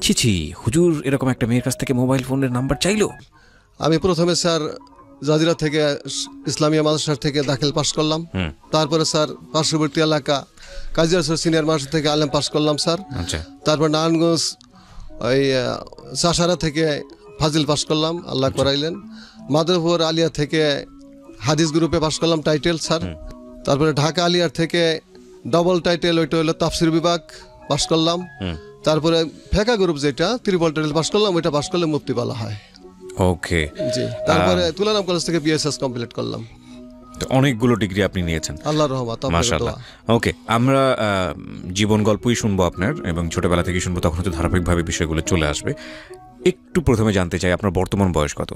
ছি ছি, হুজুর এরকম একটা মেয়ের কাছ থেকে মোবাইল ফোনের নাম্বার চাইলো? আমি প্রথমে স্যার জাজিরা থেকে ইসলামিয়া মাদ্রাসা থেকে দাখিল পাস করলাম। তারপরে স্যার পার্শ্ববর্তী এলাকা কাজিয়ারসর সিনিয়র মাদ্রাসা থেকে আলেম পাস করলাম স্যার। আচ্ছা। তারপর নারায়ণগঞ্জ ওই চাষারা থেকে ফাজিল পাস করলাম, আল্লাহ করাইলেন। মাধবপুর আলিয়া থেকে হাদিস গ্রুপে পাস করলাম টাইটেল স্যার। তারপরে ঢাকা আলিয়ার থেকে ডবল টাইটেল, ওইটা হলো তাফসির বিভাগ পাস করলাম। তারপরে ফেকা গ্রুপ যেটা ত্রিপল টাইটেল পাস করলাম, ওইটা পাস করলে মুফতি বলা হয়। ওকে। জি। তারপরে তুলারাম কলেজ থেকে বিএসএস কমপ্লিট করলাম। অনেকগুলো ডিগ্রি আপনি নিয়েছেন, আল্লাহর রহমত। মাশাআল্লাহ। ওকে, আমরা জীবন গল্পই শুনবো আপনার, এবং ছোটবেলা থেকে শুনবো, তখন হয়তো ধারাবাহিকভাবে বিষয়গুলো চলে আসবে। একটু প্রথমে জানতে চাই আপনার বর্তমান বয়স কত?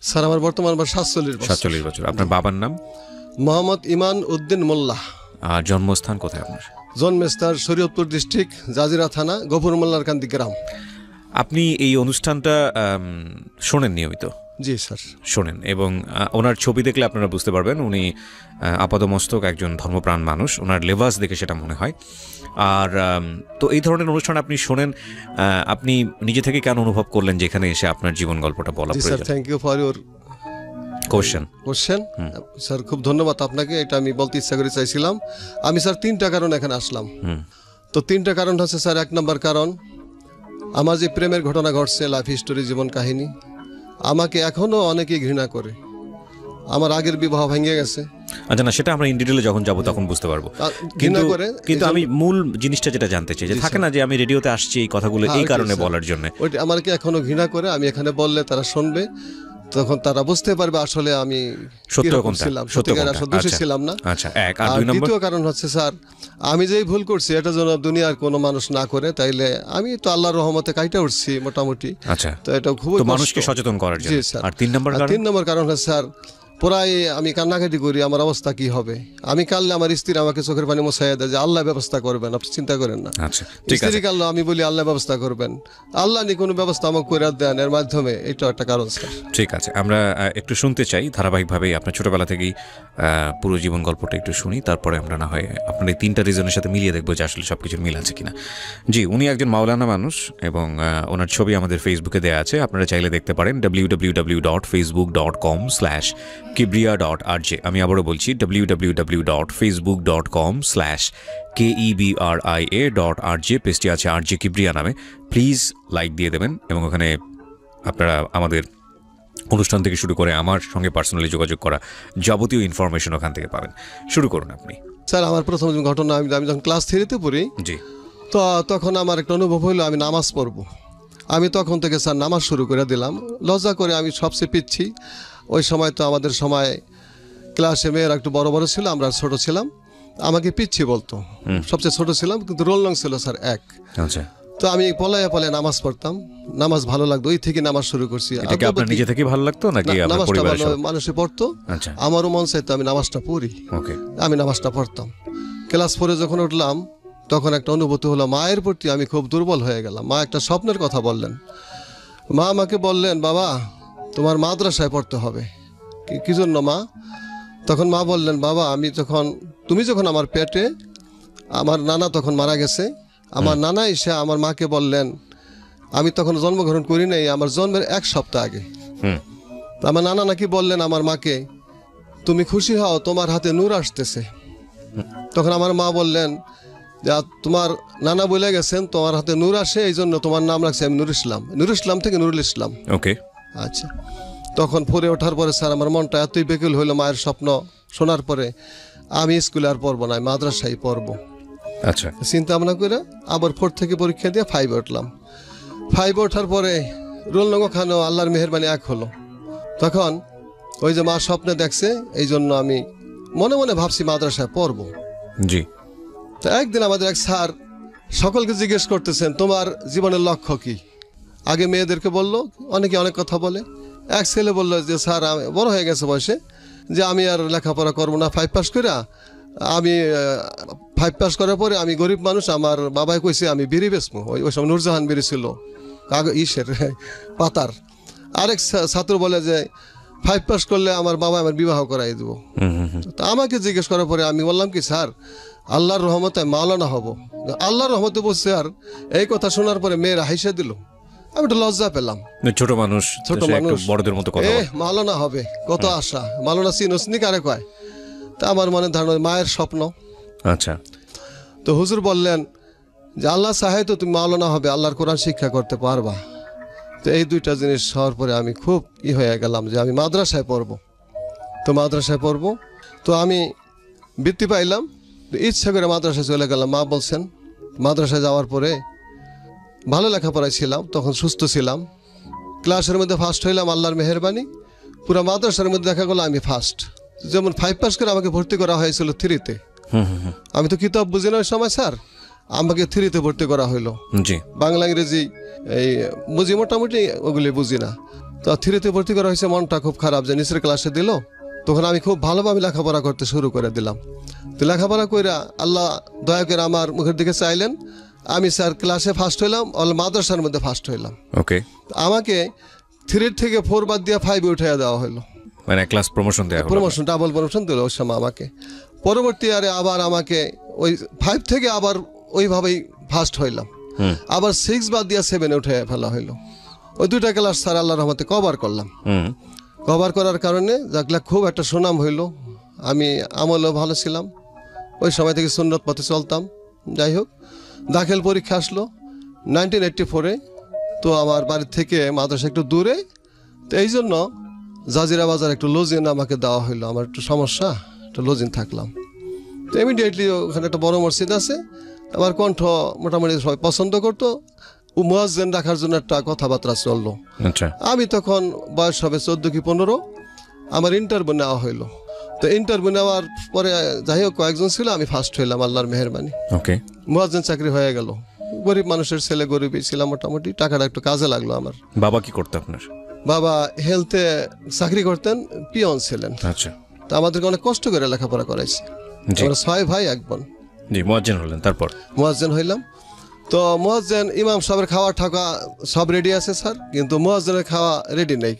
স্যার আমার বর্তমান বয়স 47 বছর। আপনার বাবার নাম? মোহাম্মদ ইমান উদ্দিন মোল্লা। আর জন্মস্থান কোথায় আপনার? জন্মস্থান শরীয়তপুর ডিস্ট্রিক্ট, জাজিরা থানা, গফুর মোল্লার কান্দি গ্রাম। আপনি এই অনুষ্ঠানটা শোনেন নিয়মিত? জি স্যার শোনেন, এবং ওনার ছবি দেখলে আপনারা বুঝতে পারবেন উনি আপাদমস্তক একজন ধর্মপ্রাণ মানুষ, ওনার লেবাস দেখে সেটা মনে হয়। আর তো এই ধরনের অনুষ্ঠান আপনি শোনেন, আপনি নিজে থেকে কেন অনুভব করলেন যে এখানে এসে আপনার জীবন গল্পটা বলা প্রয়োজন? Sir thank you for your question sir, খুব ধন্যবাদ আপনাকে। এটা আমি বলতে ইচ্ছা করে চাইছিলাম। আমি স্যার 3টা কারণ এখানে আসলাম। তো 3টা কারণ হচ্ছে স্যার, 1 নম্বর কারণ আমার যে প্রেমের ঘটনা ঘটছে, লাইফ হিস্টোরি, জীবন কাহিনী, আমাকে এখনো অনেকেই ঘৃণা করে। আমার আগের বিবাহ ভেঙে গেছে। আচ্ছা, না সেটা আমরা ইন ডিটেইলে যখন যাব তখন বুঝতে পারবো। কিন্তু আমি মূল জিনিসটা যেটা জানতে চাই, যে থাকে না যে আমি রেডিওতে আসছি এই কথাগুলো এই কারণে বলার জন্য, ওইটা আমাকে এখনো ঘৃণা করে। আমি এখানে বললে তারা শুনবে, তখন তারা বুঝতে পারবে আসলে আমি দোষী ছিলাম না। আচ্ছা, এক। আর দ্বিতীয় কারণ হচ্ছে স্যার, আমি যেই ভুল করছি এটা যেন দুনিয়ার কোনো মানুষ না করে, তাইলে আমি তো আল্লাহর রহমতে কাইটা উঠছি মোটামুটি। আচ্ছা, তো এটা খুব মানুষকে সচেতন করার জন্য। আর 3 নম্বর কারণ হচ্ছে স্যার, প্রায় আমি কান্নাকাটি করি, আমার অবস্থা কি হবে। আমি কাললে আমার স্ত্রী আমাকে চোখের পানি মোছাইয়া দেয় যে আল্লাহ ব্যবস্থা করবেন, আপনি চিন্তা করেন না। আচ্ছা, স্ত্রী কাললে আমি বলি আল্লাহ ব্যবস্থা করবেন, আল্লাহ নি কোনো ব্যবস্থা আমাকে করে দেন, এর মাধ্যমে এটা একটা কারণ স্যার। ঠিক আছে, আমরা একটু শুনতে চাই ধারাবাহিকভাবেই আপনার ছোটবেলা থেকেই পুরো জীবন গল্পটা একটু শুনি, তারপরে আমরা না হয় আপনার এই 3টা রিজনের সাথে মিলিয়ে দেখবো যে আসলে সবকিছুর মিল আছে কিনা। জি, উনি একজন মাওলানা মানুষ, এবং ওনার ছবি আমাদের ফেসবুকে দেওয়া আছে, আপনারা চাইলে দেখতে পারেন www.facebook.com/kibria.rj। আমি আবারও বলছি www.facebook.com/KEBRIA.RJ, পেজটি আছে RJ কিবরিয়া নামে। প্লিজ লাইক দিয়ে দেবেন, এবং ওখানে আপনারা আমাদের অনুষ্ঠান থেকে শুরু করে আমার সঙ্গে পার্সোনালি যোগাযোগ করা যাবতীয় ইনফরমেশন ওখান থেকে পাবেন। শুরু করুন আপনি। স্যার আমার প্রথম ঘটনা, আমি যখন ক্লাস 3-তে পড়ি, জি, তো তখন আমার একটা অনুভব হইলো আমি নামাজ পড়বো। আমি তখন থেকে স্যার নামাজ শুরু করে দিলাম। লজ্জা করে আমি সবচেয়ে পিচ্ছি। ওই সময় তো আমাদের সময় ক্লাসে মেয়েরা একটু বড় বড় ছিল, আমরা ছোট ছিলাম, আমাকে পিচ্ছি বলতো। সবচেয়ে ছোট ছিলাম, কিন্তু রোল নং ছিল স্যার 1। আচ্ছা। তো আমি পলায় নামাজ পড়তাম, নামাজ ভালো লাগতো, ওই থেকে নামাজ শুরু করছি। আপনার নিজে থেকে ভালো লাগতো নাকি মানুষে পড়তো? আমারও মন চাইতো আমি নামাজটা পড়ি। আমি নামাজটা পড়তাম। ক্লাস 4-এ যখন উঠলাম, তখন একটা অনুভূতি হলো মায়ের প্রতি আমি খুব দুর্বল হয়ে গেলাম। মা একটা স্বপ্নের কথা বললেন। মা আমাকে বললেন, বাবা তোমার মাদ্রাসায় পড়তে হবে। কি জন্য মা? তখন মা বললেন, বাবা তুমি যখন আমার পেটে, আমার নানা তখন মারা গেছে, আমার নানা এসে আমার মাকে বললেন, আমি তখন জন্মগ্রহণ করি নাই, আমার জন্মের 1 সপ্তাহ আগে। আমার নানা নাকি বললেন আমার মাকে, তুমি খুশি হও, তোমার হাতে নূর আসতেছে। তখন আমার মা বললেন, তোমার নানা বলে গেছেন তোমার হাতে নূর আসে, এই জন্য তোমার নাম রাখছি আমি নুর ইসলাম। নুর ইসলাম থেকে নুরুল ইসলাম। ওকে, আচ্ছা। তখন পড়ে ওঠার পরে স্যার আমার মনটা এতই বেকুল হইলো মায়ের স্বপ্ন শোনার পরে, আমি স্কুলে আর পড়বো না, মাদ্রাসায় পড়বো। আচ্ছা, চিন্তা ভাবনা করে আবার 4 থেকে পরীক্ষা দিয়ে 5-এ উঠলাম। 5-এ ওঠার পরে রোল নং খানো আল্লাহর মেহেরবানি 1 হলো। তখন ওই যে মা স্বপ্নে দেখছে, এই জন্য আমি মনে মনে ভাবছি মাদ্রাসায় পড়বো। জি। তো একদিন আমাদের এক স্যার সকলকে জিজ্ঞেস করতেছেন, তোমার জীবনের লক্ষ্য কি? আগে মেয়েদেরকে বললো, অনেকে অনেক কথা বলে। এক ছেলে বললো যে স্যার আমি বড় হয়ে গেছে বয়সে, যে আমি আর লেখাপড়া করবো না, 5 পাস করে আমি 5 পাস করার পরে আমি গরিব মানুষ, আমার বাবাই কইছে আমি বিড়ি বেচবো। ওই সময় নূরজাহান বিড়ি ছিল পাতার। আরেক ছাত্র বলে যে 5 পাস করলে আমার বাবা আমার বিবাহ করাই দেবো। তা আমাকে জিজ্ঞেস করার পরে আমি বললাম কি, স্যার আল্লাহর রহমতে মাওলানা হব। আল্লাহর রহমতে বলছে। আর এই কথা শোনার পরে মেয়েরা হাসে দিল। আমি একটু লজ্জা পেলাম, ছোট মানুষ, ছোট সে একটু মানুষ, বড়দের মতো কথা বলে। মালনা হবে, কত আশা, মালনা চিনোসনি কারে কয়। তা আমার মনে ধারণা মায়ের স্বপ্ন। আচ্ছা, তো হুজুর বললেন যে আল্লাহ চাহে তো তুমি মাওলানা হবে, আল্লাহর কোরআন শিক্ষা করতে পারবা। তো এই দুইটা জিনিস হওয়ার পরে আমি খুব হয়ে গেলাম যে আমি মাদ্রাসায় পড়বো। তো মাদ্রাসায় পড়বো, তো আমি বৃত্তি পাইলাম, তো ইচ্ছা করে মাদ্রাসায় চলে গেলাম। মা বলছেন, মাদ্রাসায় যাওয়ার পরে ভালো লেখাপড়ায় ছিলাম, তখন সুস্থ ছিলাম, ক্লাসের মধ্যে ফার্স্ট হইলাম, আল্লাহর মেহেরবানি। পুরো মাদ্রাসার মধ্যে দেখা গেলো আমি ফার্স্ট। যেমন 5 পাস করে আমাকে ভর্তি করা হয়েছিল 3-তে। আমি তো কিতাব বুঝি না ওই সময় স্যার, আমাকে 3-তে ভর্তি করা হইলো। জি, বাংলা ইংরেজি এই বুঝি, মোটামুটি ওগুলি বুঝি না। তো 3-তে ভর্তি করা হয়েছে, মনটা খুব খারাপ যে নিচের ক্লাসে দিল। তখন আমি খুব ভালোভাবে লেখাপড়া করতে শুরু করে দিলাম। তো লেখাপড়া কইরা আল্লাহ দয়া করে আমার মুখের দিকে চাইলেন, আমি স্যার ক্লাসে ফার্স্ট হইলাম, মাদ্রাসার মধ্যে ফার্স্ট হইলাম। ওকে, আমাকে 3 থেকে 4 বাদ দিয়ে 5-এ উঠাইয়া দেওয়া হলো, মানে ক্লাস প্রমোশন দেওয়া হলো। প্রমোশন, ডাবল প্রমোশন দিল ওই সময় আমাকে। পরবর্তী আরে আবার আমাকে ওই 5 থেকে আবার ওইভাবেই ফার্স্ট হইলাম। আবার 6 বাদ দিয়ে 7-এ উঠে ফেলা হইলো। ওই 2টা ক্লাস স্যার আল্লাহর রহমতে কভার করলাম। কভার করার কারণে যাকলা খুব একটা সুনাম হইলো। আমি আমলও ভালো ছিলাম, ওই সময় থেকে সুন্নত পথে চলতাম। যাই হোক, দাখিল পরীক্ষা আসলো 1984-এ। তো আমার বাড়ির থেকে মাদ্রাসা একটু দূরে, তো এই জন্য জাজিরা বাজার একটু লজিন আমাকে দেওয়া হইলো। আমার একটু সমস্যা, একটু লজিন থাকলাম। তো ইমিডিয়েটলি ওখানে একটা বড় মসজিদ আছে, আমার কণ্ঠ মোটামুটি সবাই পছন্দ করতো। মুয়াজ্জিন রাখার জন্য একটা কথাবার্তা চললো। আচ্ছা, আমি তখন বয়স হবে 14 কি 15, আমার ইন্টারভিউ নেওয়া হইলো। তো ইন্টারভিউ নেওয়ার পরে যাই হোক কয়েকজন ছিল, আমি ফার্স্ট হইলাম আল্লাহর মেহেরবানি। ওকে, মুয়াজ্জিন চাকরি হয়ে গেল। গরিব মানুষের ছেলে, গরিবই ছিলাম মোটামুটি, টাকাটা একটু কাজে লাগলো আমার। বাবা কি করতো আপনার? বাবা হেলথে চাকরি করতেন, পিয়ন ছিলেন। আচ্ছা, তো আমাদেরকে অনেক কষ্ট করে লেখাপড়া করাইছে। আমরা 6 ভাই 1 বোন। জি, মুয়াজ্জিন হলেন, তারপর? মুয়াজ্জিন হইলাম। তো মুয়াজ্জিন, ইমাম সাহেবের খাওয়া ঠাকা সব রেডি আছে স্যার, কিন্তু মুয়াজ্জিনের খাওয়া রেডি নেই।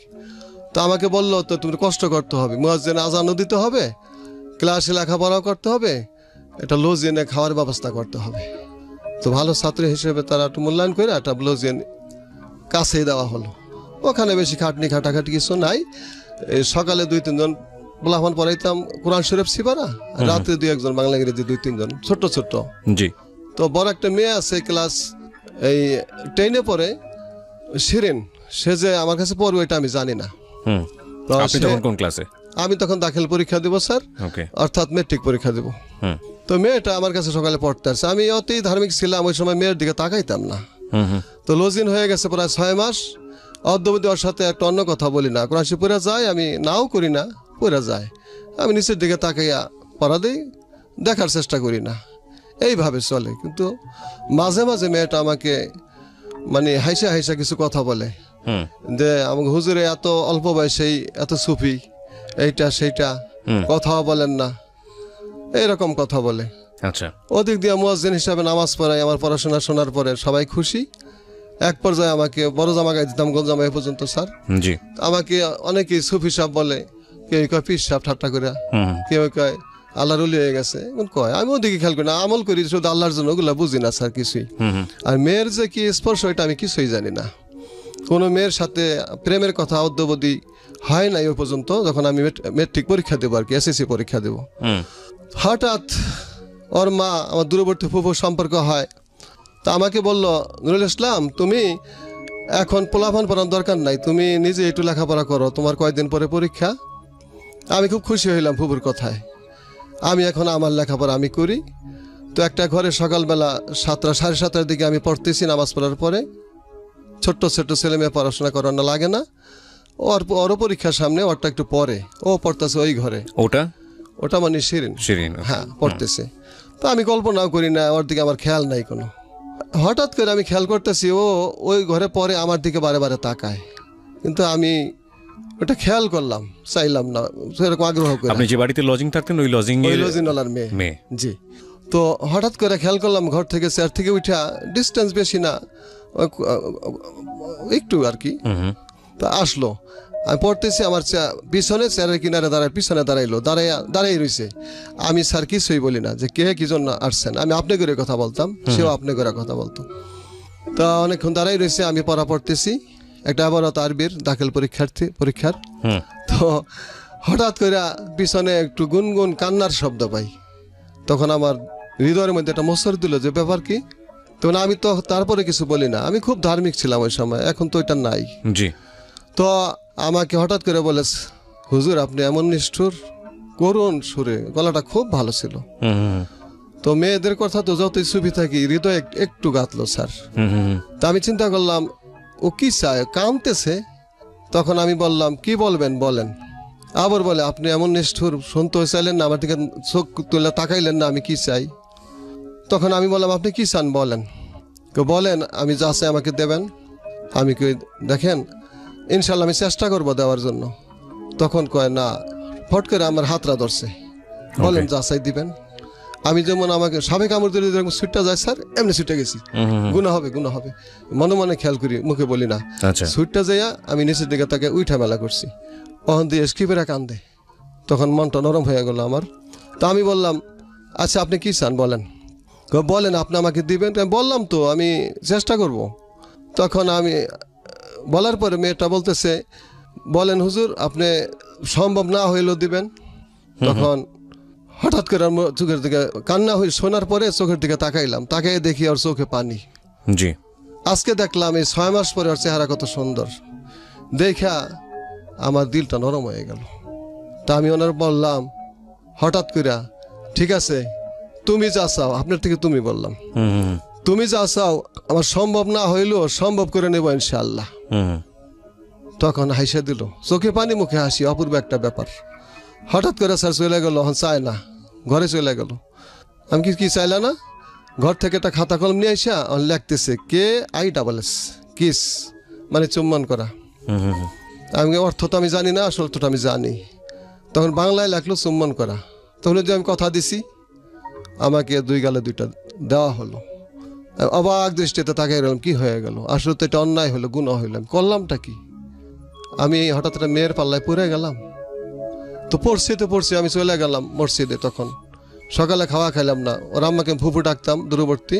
তো আমাকে বললো, তো তুমি কষ্ট করতে হবে, মুয়াজ্জিন আজানও দিতে হবে, ক্লাসে লেখাপড়াও করতে হবে, এটা লজিনে খাওয়ার ব্যবস্থা করতে হবে। তো ভালো ছাত্র হিসেবে তারা একটু মূল্যায়ন করে একটা লজিন কাছেই দেওয়া হলো। ওখানে বেশি খাটনি খাটাখাটি কিছু নাই। এই সকালে 2-3 জন ব্লাহমান পড়াইতাম কোরআন শরীফ সিপারা, রাতে 2-1 জন বাংলা ইংরেজি 2-3 জন ছোট্ট ছোট্ট। জি, তো বড় একটা মেয়ে আছে ক্লাস এই 10-এ পড়ে, শিরিন, সে যে আমার কাছে পড়বে এটা আমি জানি না। তো আপনি তখন কোন ক্লাসে? আমি তখন দাখিল পরীক্ষা দেবো স্যার, ওকে, অর্থাৎ মেট্রিক পরীক্ষা দেবো। তো মেয়েটা আমার কাছে সকালে পড়তে আসছে। আমি অতি ধার্মিক ছিলাম, ওই সময় মেয়ের দিকে তাকাইতাম না। তো লজিন হয়ে গেছে প্রায় 6 মাস, অদ্যবধি ওর সাথে একটা অন্য কথা বলি না। কোরআন শরীফ পড়া যায়, আমি নাও করি না, পড়া যায়, আমি নিচের দিকে তাকাইয়া পড়া দিই, দেখার চেষ্টা করি না, এইভাবে চলে। কিন্তু মাঝে মাঝে মেয়েটা আমাকে মানে হাইসা হাইসা কিছু কথা বলে যে আমাকে হুজুরে এত অল্প বয়সেই এত সুফি, এইটা সেইটা, কথাও বলেন না, এইরকম কথা বলে। আচ্ছা, ওদিক দিয়ে মুয়াজ্জিন হিসাবে নামাজ পড়াই, আমার পড়াশোনা শোনার পরে সবাই খুশি। এক পর্যায়ে আমাকে বড় জামা গায়ে দিতাম, গোল জামা এ পর্যন্ত স্যার। জি, আমাকে অনেকেই সুফি সাহেব বলে, কেউ কয় পীর সাহেব ঠাট্টা করে, কেউ কয় আল্লাহর ওলি হয়ে গেছে, কয়। আমি ওদিকে খেয়াল করি না, আমল করি শুধু আল্লাহর জন্য, ওগুলা বুঝি না স্যার কিছুই। আর মেয়ের যে কি স্পর্শ, এটা আমি কিছুই জানি না। কোনো মেয়ের সাথে প্রেমের কথা অদ্যবধি হয় নাই ওই পর্যন্ত, যখন আমি মেট্রিক পরীক্ষা দেবো আর কি, এসএসসি পরীক্ষা দেবো। হঠাৎ ওর মা, আমার দূরবর্তী ফুফুর সম্পর্ক হয়। তা আমাকে বলল, নুরুল ইসলাম, তুমি এখন পোলাপান পড়ার দরকার নাই, তুমি নিজে একটু লেখাপড়া করো, তোমার কয়েকদিন পরে পরীক্ষা। আমি খুব খুশি হইলাম ফুফুর কথায়। আমি এখন আমার লেখাপড়া আমি করি। তো একটা ঘরে সকালবেলা 7টা 7:30টার দিকে আমি পড়তেছি নামাজ পড়ার পরে। ছোট্ট ছোট্ট ছেলে মেয়ে পড়াশোনা করানো লাগে না, ওরও পরীক্ষার সামনে, ওরটা একটু পরে, ও পড়তেছে ওই ঘরে। ওটা মানে শিরিন, হ্যাঁ, পড়তেছে। তো আমি কল্পনাও করি না, ওর দিকে আমার খেয়াল নাই কোনো। হঠাৎ করে আমি খেয়াল করতেছি ও ওই ঘরে পরে আমার দিকে বারে বারে তাকায়, কিন্তু আমি ওটা খেয়াল করলাম, চাইলাম না সেরকম আগ্রহ করে। আপনি যে বাড়িতে লজিং থাকতেন ওই লজিংওয়ালার মেয়ে। জি। তো হঠাৎ করে খেয়াল করলাম ঘর থেকে, চেয়ার থেকে উঠা, ডিস্টেন্স বেশি না, একটু আর কি। তো আসলো, আমি পড়তেছি, আমার পিছনে চেয়ারের কিনারে দাঁড়ায়, পিছনে দাঁড়াই রয়েছে। আমি স্যার কিছুই বলি না যে কে কি জন্য আসছেন, আমি আপনি করে কথা বলতাম, সেও আপনি করে কথা বলতো। তা অনেকক্ষণ দাঁড়াই রয়েছে, আমি পড়া পড়তেছি, একটা আবারত আরবির দাখিল পরীক্ষার। তো হঠাৎ করে পিছনে একটু গুনগুন কান্নার শব্দ পাই। তখন আমার হৃদয়ের মধ্যে একটা মসর দিল যে ব্যাপার কি। তখন আমি তো তারপরে কিছু বলি না, আমি খুব ধার্মিক ছিলাম ওই সময়, এখন তো ওইটা নাই। জি। তো আমাকে হঠাৎ করে বলে, হুজুর আপনি এমন নিষ্ঠুর, করুণ সুরে, গলাটা খুব ভালো ছিল। তো মেয়েদের কথা তো যতই ছবি থাকি, হৃদয় একটু গাঁথলো স্যার। তা আমি চিন্তা করলাম ও কি চায়, কাঁদতেছে। তখন আমি বললাম, কি বলবেন বলেন। আবার বলে, আপনি এমন নিষ্ঠুর, শুনতে চাইলেন না, আমার দিকে চোখ তুলে তাকাইলেন না, আমি কি চাই। তখন আমি বললাম, আপনি কি চান বলেন। বলেন, আমি যা চাই আমাকে দেবেন। আমি কি দেখেন, ইনশাল্লাহ আমি চেষ্টা করবো দেওয়ার জন্য। তখন কয় না, ফট করে আমার হাতটা ধরছে, বলেন যা চাই দিবেন। আমি যেমন আমাকে সাবেক কামড় দিলে যেরকম ছুটটা যায় স্যার, এমনি ছুটে গেছি। গুণা হবে মনে মনে খেয়াল করি, মুখে বলি না। ছুটটা যাইয়া আমি নিচের দিকে তাকে উঠা মেলা করছি। অহন দিয়ে স্কিপেরা কান্দে। তখন মনটা নরম হয়ে গেল আমার। তা আমি বললাম, আচ্ছা আপনি কি চান বলেন। বলেন আপনি আমাকে দিবেন। আমি বললাম তো আমি চেষ্টা করব। তখন আমি বলার পরে মেয়েটা বলতেছে, বলেন হুজুর আপনি সম্ভব না হইলেও দিবেন। তখন হঠাৎ করে আমার চোখের দিকে কান্না হয়ে শোনার পরে চোখের দিকে তাকাইলাম, তাকাই দেখি ওর চোখে পানি। জি। আজকে দেখলাম এই 6 মাস পরে ওর চেহারা কত সুন্দর, দেখা আমার দিলটা নরম হয়ে গেল। তা আমি ওনার বললাম হঠাৎ করে, ঠিক আছে তুমি যা চাও, আপনার থেকে তুমি বললাম, তুমি যা চাও আমার সম্ভব না হইলেও সম্ভব করে নেব ইনশাআল্লাহ। তখন হাসে দিল, চোখে পানি মুখে হাসি, অপূর্ব একটা ব্যাপার। হঠাৎ করে স্যার চলে গেল, চায় না, ঘরে চলে গেল। আমি কি চাইলা না, ঘর থেকে একটা খাতা কলম নিয়ে আসা লিখতেছে KISS, কিস মানে চুম্বন করা। আমি অর্থ তো আমি জানি না, আসল অর্থটা আমি জানি। তখন বাংলায় লেখলো চুম্বন করা। তখন যে আমি কথা দিছি, আমাকে 2 গালে 2টা দেওয়া হলো। অবাক দৃষ্টিতে তাকাই রইলাম, কি হয়ে গেল, আসলে তো এটা অন্যায় হলো, গুনাহ হইলাম, করলামটা কি। আমি হঠাৎ একটা মেয়ের পাল্লায় পড়ে গেলাম। তো পড়ছি আমি চলে গেলাম মসজিদে। তখন সকালে খাওয়া খাইলাম না, ওর আম্মাকে ফুফু ডাকতাম দূরবর্তী,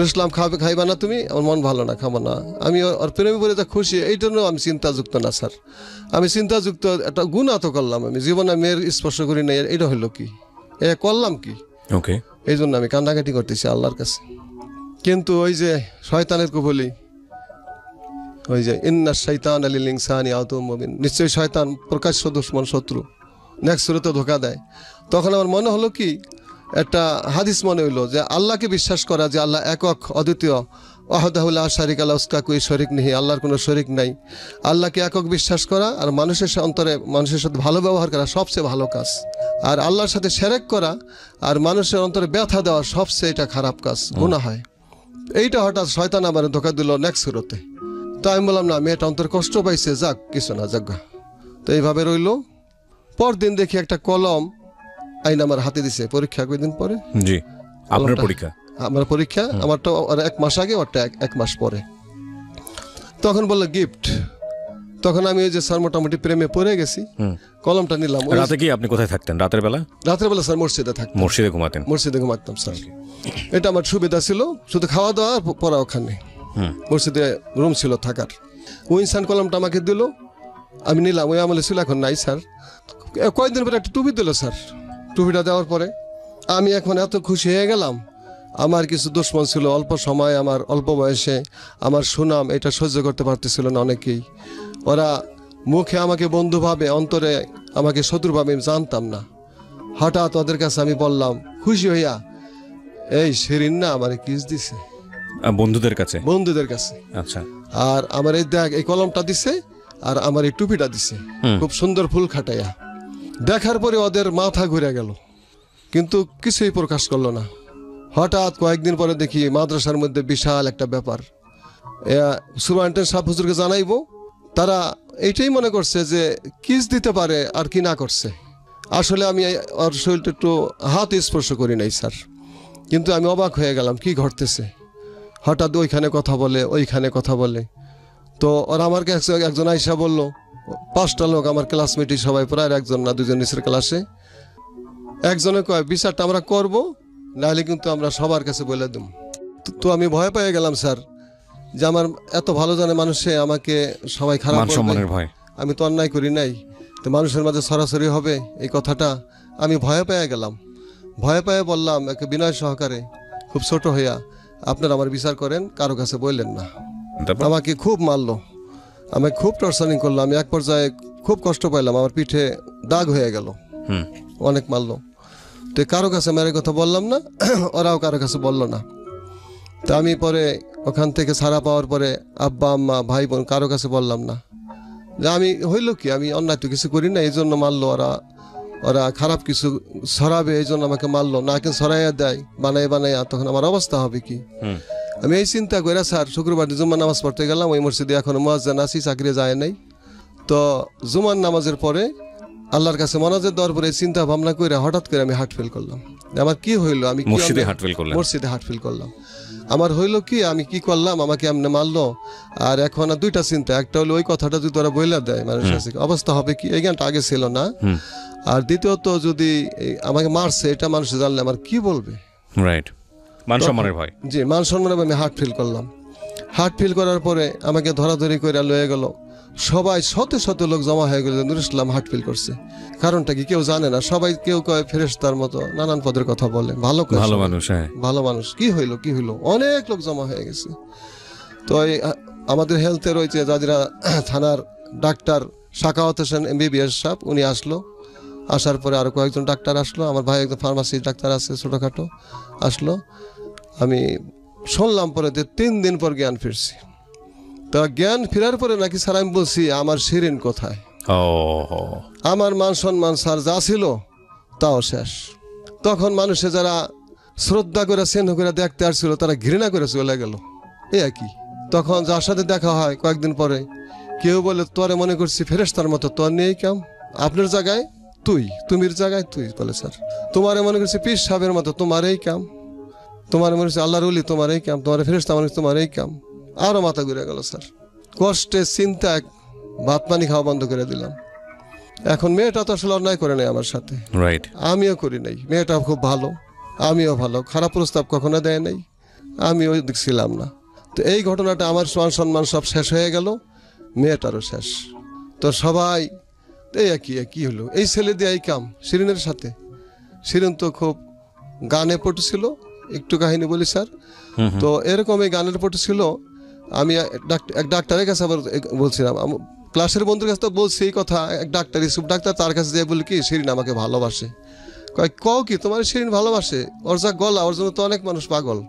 ইসলাম খাইবা না তুমি, আমার মন ভালো না, খাবো না। আমি ওর প্রেমে পড়ে যা খুশি, এই জন্য আমি চিন্তাযুক্ত না স্যার। আমি চিন্তাযুক্ত একটা গুনাহ তো করলাম, আমি জীবনে মেয়ের স্পর্শ করি না, এটা হইলো কি, করলাম কি। ওকে। এই জন্য আমি কান্নাকাটি করতেছি আল্লাহর কাছে। কিন্তু ওই যে শয়তানের কুফলি, ওই যে ইন্না শাইতানা লিল ইনসানি আদুউম মুবিন, নিশ্চয়ই শয়তান প্রকাশ্য দুশমন, শত্রু, নেক্সট সুরতে ধোঁকা দেয়। তখন আমার মনে হলো কি, একটা হাদিস মনে হইলো যে আল্লাহকে বিশ্বাস করা, যে আল্লাহ একক অদ্বিতীয়, ওয়াহদাহু লা শারিকা লাহু ওয়া শরীক নেহি, আল্লাহর কোনো শরীক নাই। আল্লাহকে একক বিশ্বাস করা আর মানুষের অন্তরে মানুষের সাথে ভালো ব্যবহার করা সবচেয়ে ভালো কাজ। আর আল্লাহর সাথে শিরক করা আর মানুষের অন্তরে ব্যথা দেওয়া সবচেয়ে এটা খারাপ কাজ, গুনাহ হয়। এইটা হঠাৎ শয়তান আমার ধোঁকা দিল নেক্সট সুরতে। তো আমি বললাম না, মেয়েটা অন্তর কষ্ট পাইছে, যাক কিছু না, যাক। তো এইভাবে রইল। পরদিন দেখি একটা কলম আইন আমার হাতে দিছে, পরীক্ষা কয়েকদিন পরে। জি। আপনার পরীক্ষা? আমার পরীক্ষা, আমারটা 1 মাস আগে, ওরটা 1 মাস পরে। তখন বললো গিফট। তখন আমি ওই যে স্যার মোটামুটি প্রেমে পড়ে গেছি, কলমটা নিলাম। রাতে কি আপনি কোথায় থাকতেন রাতের বেলা? রাতের বেলা স্যার মসজিদে থাকতাম। মসজিদে ঘুমাতেন? মসজিদে ঘুমাতাম স্যার। এটা আমার সুবিধা ছিল, শুধু খাওয়া দাওয়া পড়া ওখানে, মসজিদে রুম ছিল থাকার। ওই ইনসান কলমটা আমাকে দিল, আমি নিলাম। ওই আমলে ছিল, এখন নাই স্যার। কয়েকদিন পরে একটা টুপি দিল স্যার। টুপিটা দেওয়ার পরে আমি এখন এত খুশি হয়ে গেলাম। আমার কিছু দুশ্মন ছিল, অল্প সময়, আমার অল্প বয়সে আমার সুনাম এটা সহ্য করতে পারতেছিল না অনেকেই। ওরা মুখে আমাকে বন্ধু ভাবে, অন্তরে আমাকে শত্রু ভাবে, আমি জানতাম না। হঠাৎ ওদের কাছে আমি বললাম খুশি হইয়া, এই শিরিন না আমার কিস দিছে। বন্ধুদের কাছে? বন্ধুদের কাছে। আচ্ছা। আর আমার এই দেখ, এই কলমটা দিছে আর আমার এই টুপিটা দিছে, খুব সুন্দর ফুল খাটাইয়া। দেখার পরে ওদের মাথা ঘুরে গেল, কিন্তু কিছুই প্রকাশ করলো না। হঠাৎ কয়েকদিন পরে দেখি মাদ্রাসার মধ্যে বিশাল একটা ব্যাপার, সুপারিনটেন্ডেন্ট সাহেব হুজুরকে জানাইবো। তারা এইটাই মনে করছে যে কিস দিতে পারে আর কি না করছে। আসলে আমি ওর শরীরটা একটু হাত স্পর্শ করি নাই স্যার, কিন্তু আমি অবাক হয়ে গেলাম কি ঘটতেছে। হঠাৎ ওইখানে কথা বলে, ওইখানে কথা বলে। তো ওরা আমার কাছে একজন আইসা বললো, 5টা লোক আমার ক্লাসমেটই সবাই, প্রায় 1জন না 2জন নিচের ক্লাসে। একজনে কয় বিচারটা আমরা করব, নাহলে কিন্তু আমরা সবার কাছে বলে দেব। তো আমি ভয় পেয়ে গেলাম স্যার, যে আমার এত ভালো জানে মানুষে আমাকে সবাই খারাপ মান বলবে, সম্মানের ভয়। আমি তো অন্যায় করি নাই, তো মানুষের মাঝে সরাসরি হবে এই কথাটা আমি ভয় পেয়ে গেলাম। ভয় পেয়ে বললাম একে বিনয় সহকারে, খুব ছোট হইয়া, আপনারা আমার বিচার করেন, কারো কাছে বললেন না। তারপর? আমাকে খুব মারলো, আমাকে খুব টর্চারিং করলো, আমি এক পর্যায়ে খুব কষ্ট পাইলাম, আমার পিঠে দাগ হয়ে গেল, অনেক মারলো। তো কারো কাছে মেরে কথা বললাম না, ওরাও কারো কাছে বললো না। তা আমি পরে ওখান থেকে ছাড়া পাওয়ার পরে আব্বা আম্মা ভাই বোন কারো কাছে বললাম না যে আমি হইল কি, আমি অন্যায় তো কিছু করি না, এই জন্য মারলো ওরা, ওরা খারাপ কিছু ছড়াবে এই জন্য আমাকে মারলো, না কিন্তু ছড়াইয়া দেয় বানাইয়া, তখন আমার অবস্থা হবে কি। আমি এই চিন্তা করে স্যার শুক্রবার জুম্মার নামাজ পড়তে গেলাম, ওই মসজিদে এখনো মুয়াজ্জিন আছি, চাকরি যায় নাই। তো জুমার নামাজের পরে আল্লাহর কাছে মনাজাত দেওয়ার পরে চিন্তা ভাবনা করে হঠাৎ করে আমি হার্ট ফেল করলাম। আমার কি হইলো, আমি মসজিদে হার্ট ফেল করলাম। মসজিদে হার্ট ফেল করলাম। আমার হইলো কি, আমি কি করলাম, আমাকে এমনি মারলো। আর এখন দুইটা চিন্তা, একটা হলো ওই কথাটা যদি ওরা বইলা দেয় মানুষের কাছে অবস্থা হবে কি, এই জ্ঞানটা আগে ছিল না। আর দ্বিতীয়ত যদি আমাকে মারছে এটা মানুষ জানলে আমার কি বলবে। রাইট, মান সম্মানের ভয়। জি, মান সম্মানের ভয়ে আমি হার্ট ফিল করলাম। হার্ট ফিল করার পরে আমাকে ধরাধরি করে লয়ে গেল, সবাই শত শত লোক জমা হয়ে গেল, নুরুল ইসলাম হার্ট ফিল করছে। কারণটা কি কেউ জানে না, সবাই কেউ কয় ফেরেশতার মতো নানান পদের কথা বলে, ভালো মানুষ। হ্যাঁ, ভালো মানুষ। কি হইলো, অনেক লোক জমা হয়ে গেছে। তো আমাদের হেলথের ওই যে জাজিরা থানার ডাক্তার সাখাওয়াত হোসেন MBBS সাহেব, উনি আসলো। আসার পরে আরো কয়েকজন ডাক্তার আসলো, আমার ভাই একজন ফার্মাসি ডাক্তার আছে ছোটখাটো, আসলো। আমি শুনলাম পরে যে 3 দিন পর জ্ঞান ফিরছি। তো জ্ঞান ফেরার পরে নাকি স্যার আমি বলছি আমার শিরিন কোথায়, আমার মান সম্মান স্যার যা ছিল তাও শেষ। তখন মানুষে যারা শ্রদ্ধা করে স্নেহ করে দেখতে আসছিল তারা ঘৃণা করে চলে গেল, এ কি। তখন যার সাথে দেখা হয় কয়েকদিন পরে, কেউ বলে তোরে মনে করছি ফেরেশতার মতো, তোর নিয়েই কাম, আপনার জায়গায় তুমির জায়গায় তুই, বলে স্যার তোমারে মনে করছি পীর সাহেবের মতো, তোমার এই কাম, তোমার মনে হচ্ছে আল্লাহর ওলি, তোমার এই কাম, তোমার ফেরেশতা মনে হচ্ছে তোমার এই কাম। আরো মাথা ঘুরে গেল স্যার, কষ্টে চিন্তায় ভাত পানি খাওয়া বন্ধ করে দিলাম। এখন মেয়েটা তো আসলে অন্যায় করে নাই আমার সাথে, রাইট, আমিও করি নাই, মেয়েটা খুব ভালো, আমিও ভালো, খারাপ প্রস্তাব কখনো দেয় নাই, আমিও দেখছিলাম না। তো এই ঘটনাটা আমার মান সম্মান সব শেষ হয়ে গেল, মেয়েটারও শেষ। তো সবাই কি হলো, এই ছেলে দিয়ে এই কাম শিরিনের সাথে। শিরিন তো খুব গানে পটু ছিল, একটু কাহিনী বলি স্যার। তো এরকম এই গানের পটু ছিল। আমি এক ডাক্তারের কাছে আবার বলছিলাম, ক্লাসের বন্ধুর কাছে তো বলছি এই কথা, এক ডাক্তার ইসুফ ডাক্তার, তার কাছে যেয়ে বলি কি শিরিন আমাকে ভালোবাসে। কও কি তোমার শিরিন ভালোবাসে, ওর যা গলা, ওর জন্য তো অনেক মানুষ পাগল।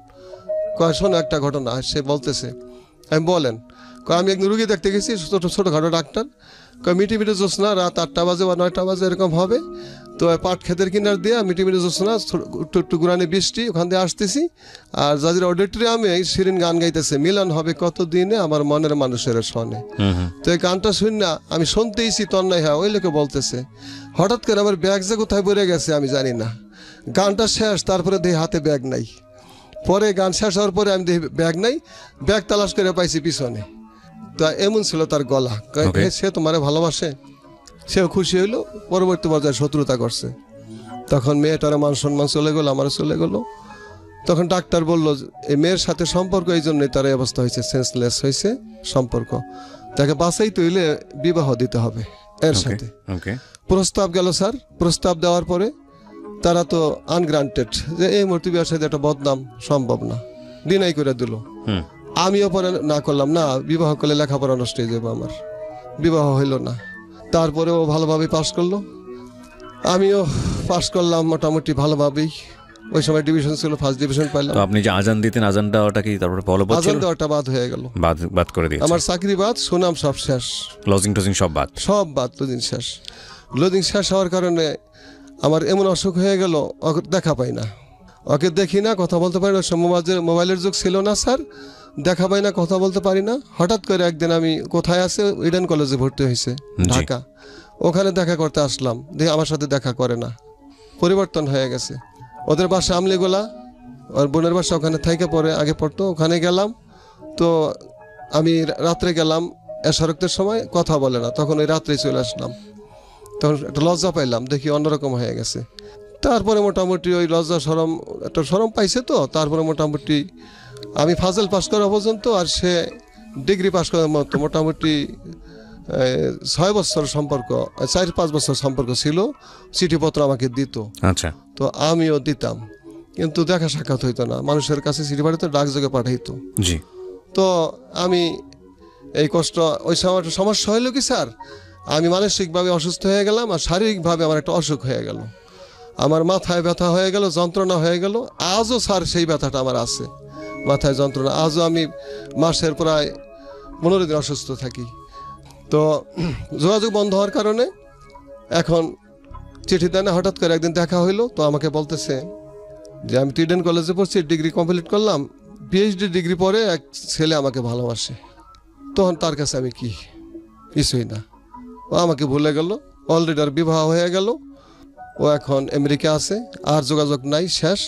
শোনো একটা ঘটনা, সে বলতেছে, আমি বলেন, আমি একদিন রুগী দেখতে গেছি, ছোটোখাটো ডাক্তার, মিটি জ্যোৎস্না, রাত 8টা বাজে বা 9টা বাজে এরকম হবে। তো পাট ক্ষেতের কিনার দিয়ে মিটি জ্যোৎস্না, একটু গুরানি বৃষ্টি, ওখান দিয়ে আসতেছি। আর জাজিরা অডিটোরিয়ামে শিরিন গান গাইতেছে, মিলন হবে কত দিনে আমার মনের মানুষের শোনে। তো এই গানটা শুন না, আমি শুনতেইছি তন্ময়, হ্যাঁ ওই লোকে বলতেছে। হঠাৎ করে আমার ব্যাগ যে কোথায় পড়ে গেছে আমি জানি না। গানটা শেষ, তারপরে দেখি হাতে ব্যাগ নাই। পরে গান শেষ হওয়ার পরে আমি দেখি ব্যাগ নাই, ব্যাগ তালাশ করে পাইছি পিছনে। তো এমন ছিল তার গলা, সে তোমারে ভালোবাসে। সেও খুশি হইলো, পরবর্তী পর্যায়ে শত্রুতা করছে। তখন মেয়েটার মান সম্মান চলে গেল, আমারও চলে গেল। তখন ডাক্তার বলল এই মেয়ের সাথে সম্পর্ক, এই জন্যই তার এই অবস্থা হয়েছে, সেন্সলেস হয়েছে সম্পর্ক, তাকে বাঁচাইতে হইলে বিবাহ দিতে হবে এর সাথে। প্রস্তাব গেল স্যার, প্রস্তাব দেওয়ার পরে তারা তো আনগ্রান্টেড, যে এই মুহূর্তে বিবাহের সাথে একটা বদনাম সম্ভব না, ডিনাই করে দিল। আমিও পরে না করলাম, না বিবাহ করলে লেখাপড়া নষ্ট হয়ে যাবে আমার, বিবাহ হইল না। তারপরে ও ভালোভাবেই পাস করলো, আমিও পাস করলাম মোটামুটি ভালোভাবেই। ওই সময় ডিভিশন ছিল, ফার্স্ট ডিভিশন পাইলাম। আপনি যে আজান দিতেন, আজানটা ওটা কি তারপরে বলবৎ ছিল? আজান দেওয়াটা বাদ হয়ে গেল, বাদ করে দিয়েছে। আমার চাকরি বাদ, সুনাম সব শেষ, লজিং টজিং সব বাদ। লজিং শেষ। লজিং শেষ হওয়ার কারণে আমার এমন অসুখ হয়ে গেল, ওকে দেখা পাই না, ওকে দেখি না, কথা বলতে পারি না। মোবাইলের যুগ ছিল না স্যার, দেখা পাই না, কথা বলতে পারি না। হঠাৎ করে একদিন আমি কোথায় আছে, ইডেন কলেজে ভর্তি হয়েছে ঢাকা, ওখানে দেখা করতে আসলাম, দেখি আমার সাথে দেখা করে না, পরিবর্তন হয়ে গেছে। ওদের বাসা আমলিগোলা, ওর বোনের বাসা ওখানে থেকে পরে আগে পড়তো, ওখানে গেলাম। তো আমি রাত্রে গেলাম, এশারক্তের সময় কথা বলে না, তখন ওই রাত্রে চলে আসলাম। তখন একটা লজ্জা পাইলাম, দেখি অন্যরকম হয়ে গেছে। তারপরে মোটামুটি ওই লজ্জা একটা সরম পাইছে, তো তারপরে মোটামুটি আমি ফাজল পাস করা পর্যন্ত, আর সে ডিগ্রি পাস করার মতো মোটামুটি 6 বছর সম্পর্ক, 4-5 বছর সম্পর্ক ছিল। চিঠিপত্র আমাকে দিত, আচ্ছা, তো আমিও দিতাম, কিন্তু দেখা সাক্ষাৎ হইতো না। মানুষের কাছে চিঠি পাঠাইতো, ডাকযোগে পাঠাইতো। জি, তো আমি এই কষ্ট, ওই সময় একটা সমস্যা হইলো কি স্যার, আমি মানসিকভাবে অসুস্থ হয়ে গেলাম, আর শারীরিকভাবে আমার একটা অসুখ হয়ে গেল। আমার মাথায় ব্যথা হয়ে গেল, যন্ত্রণা হয়ে গেল। আজও স্যার সেই ব্যথাটা আমার আছে, মাথায় যন্ত্রণা। আজও আমি মাসের প্রায় 15 দিন অসুস্থ থাকি। তো যোগাযোগ বন্ধ হওয়ার কারণে এখন চিঠি দেয় না। হঠাৎ করে একদিন দেখা হইলো, তো আমাকে বলতেছে যে আমি ইডেন কলেজে পড়ছি, ডিগ্রি কমপ্লিট করলাম, পিএইচডি ডিগ্রি পরে এক ছেলে আমাকে ভালোবাসে। তখন তার কাছে আমি কি, কিছুই না। ও আমাকে ভুলে গেল, অলরেডি আর বিবাহ হয়ে গেল, ও এখন আমেরিকা আছে, আর যোগাযোগ নাই, শেষ।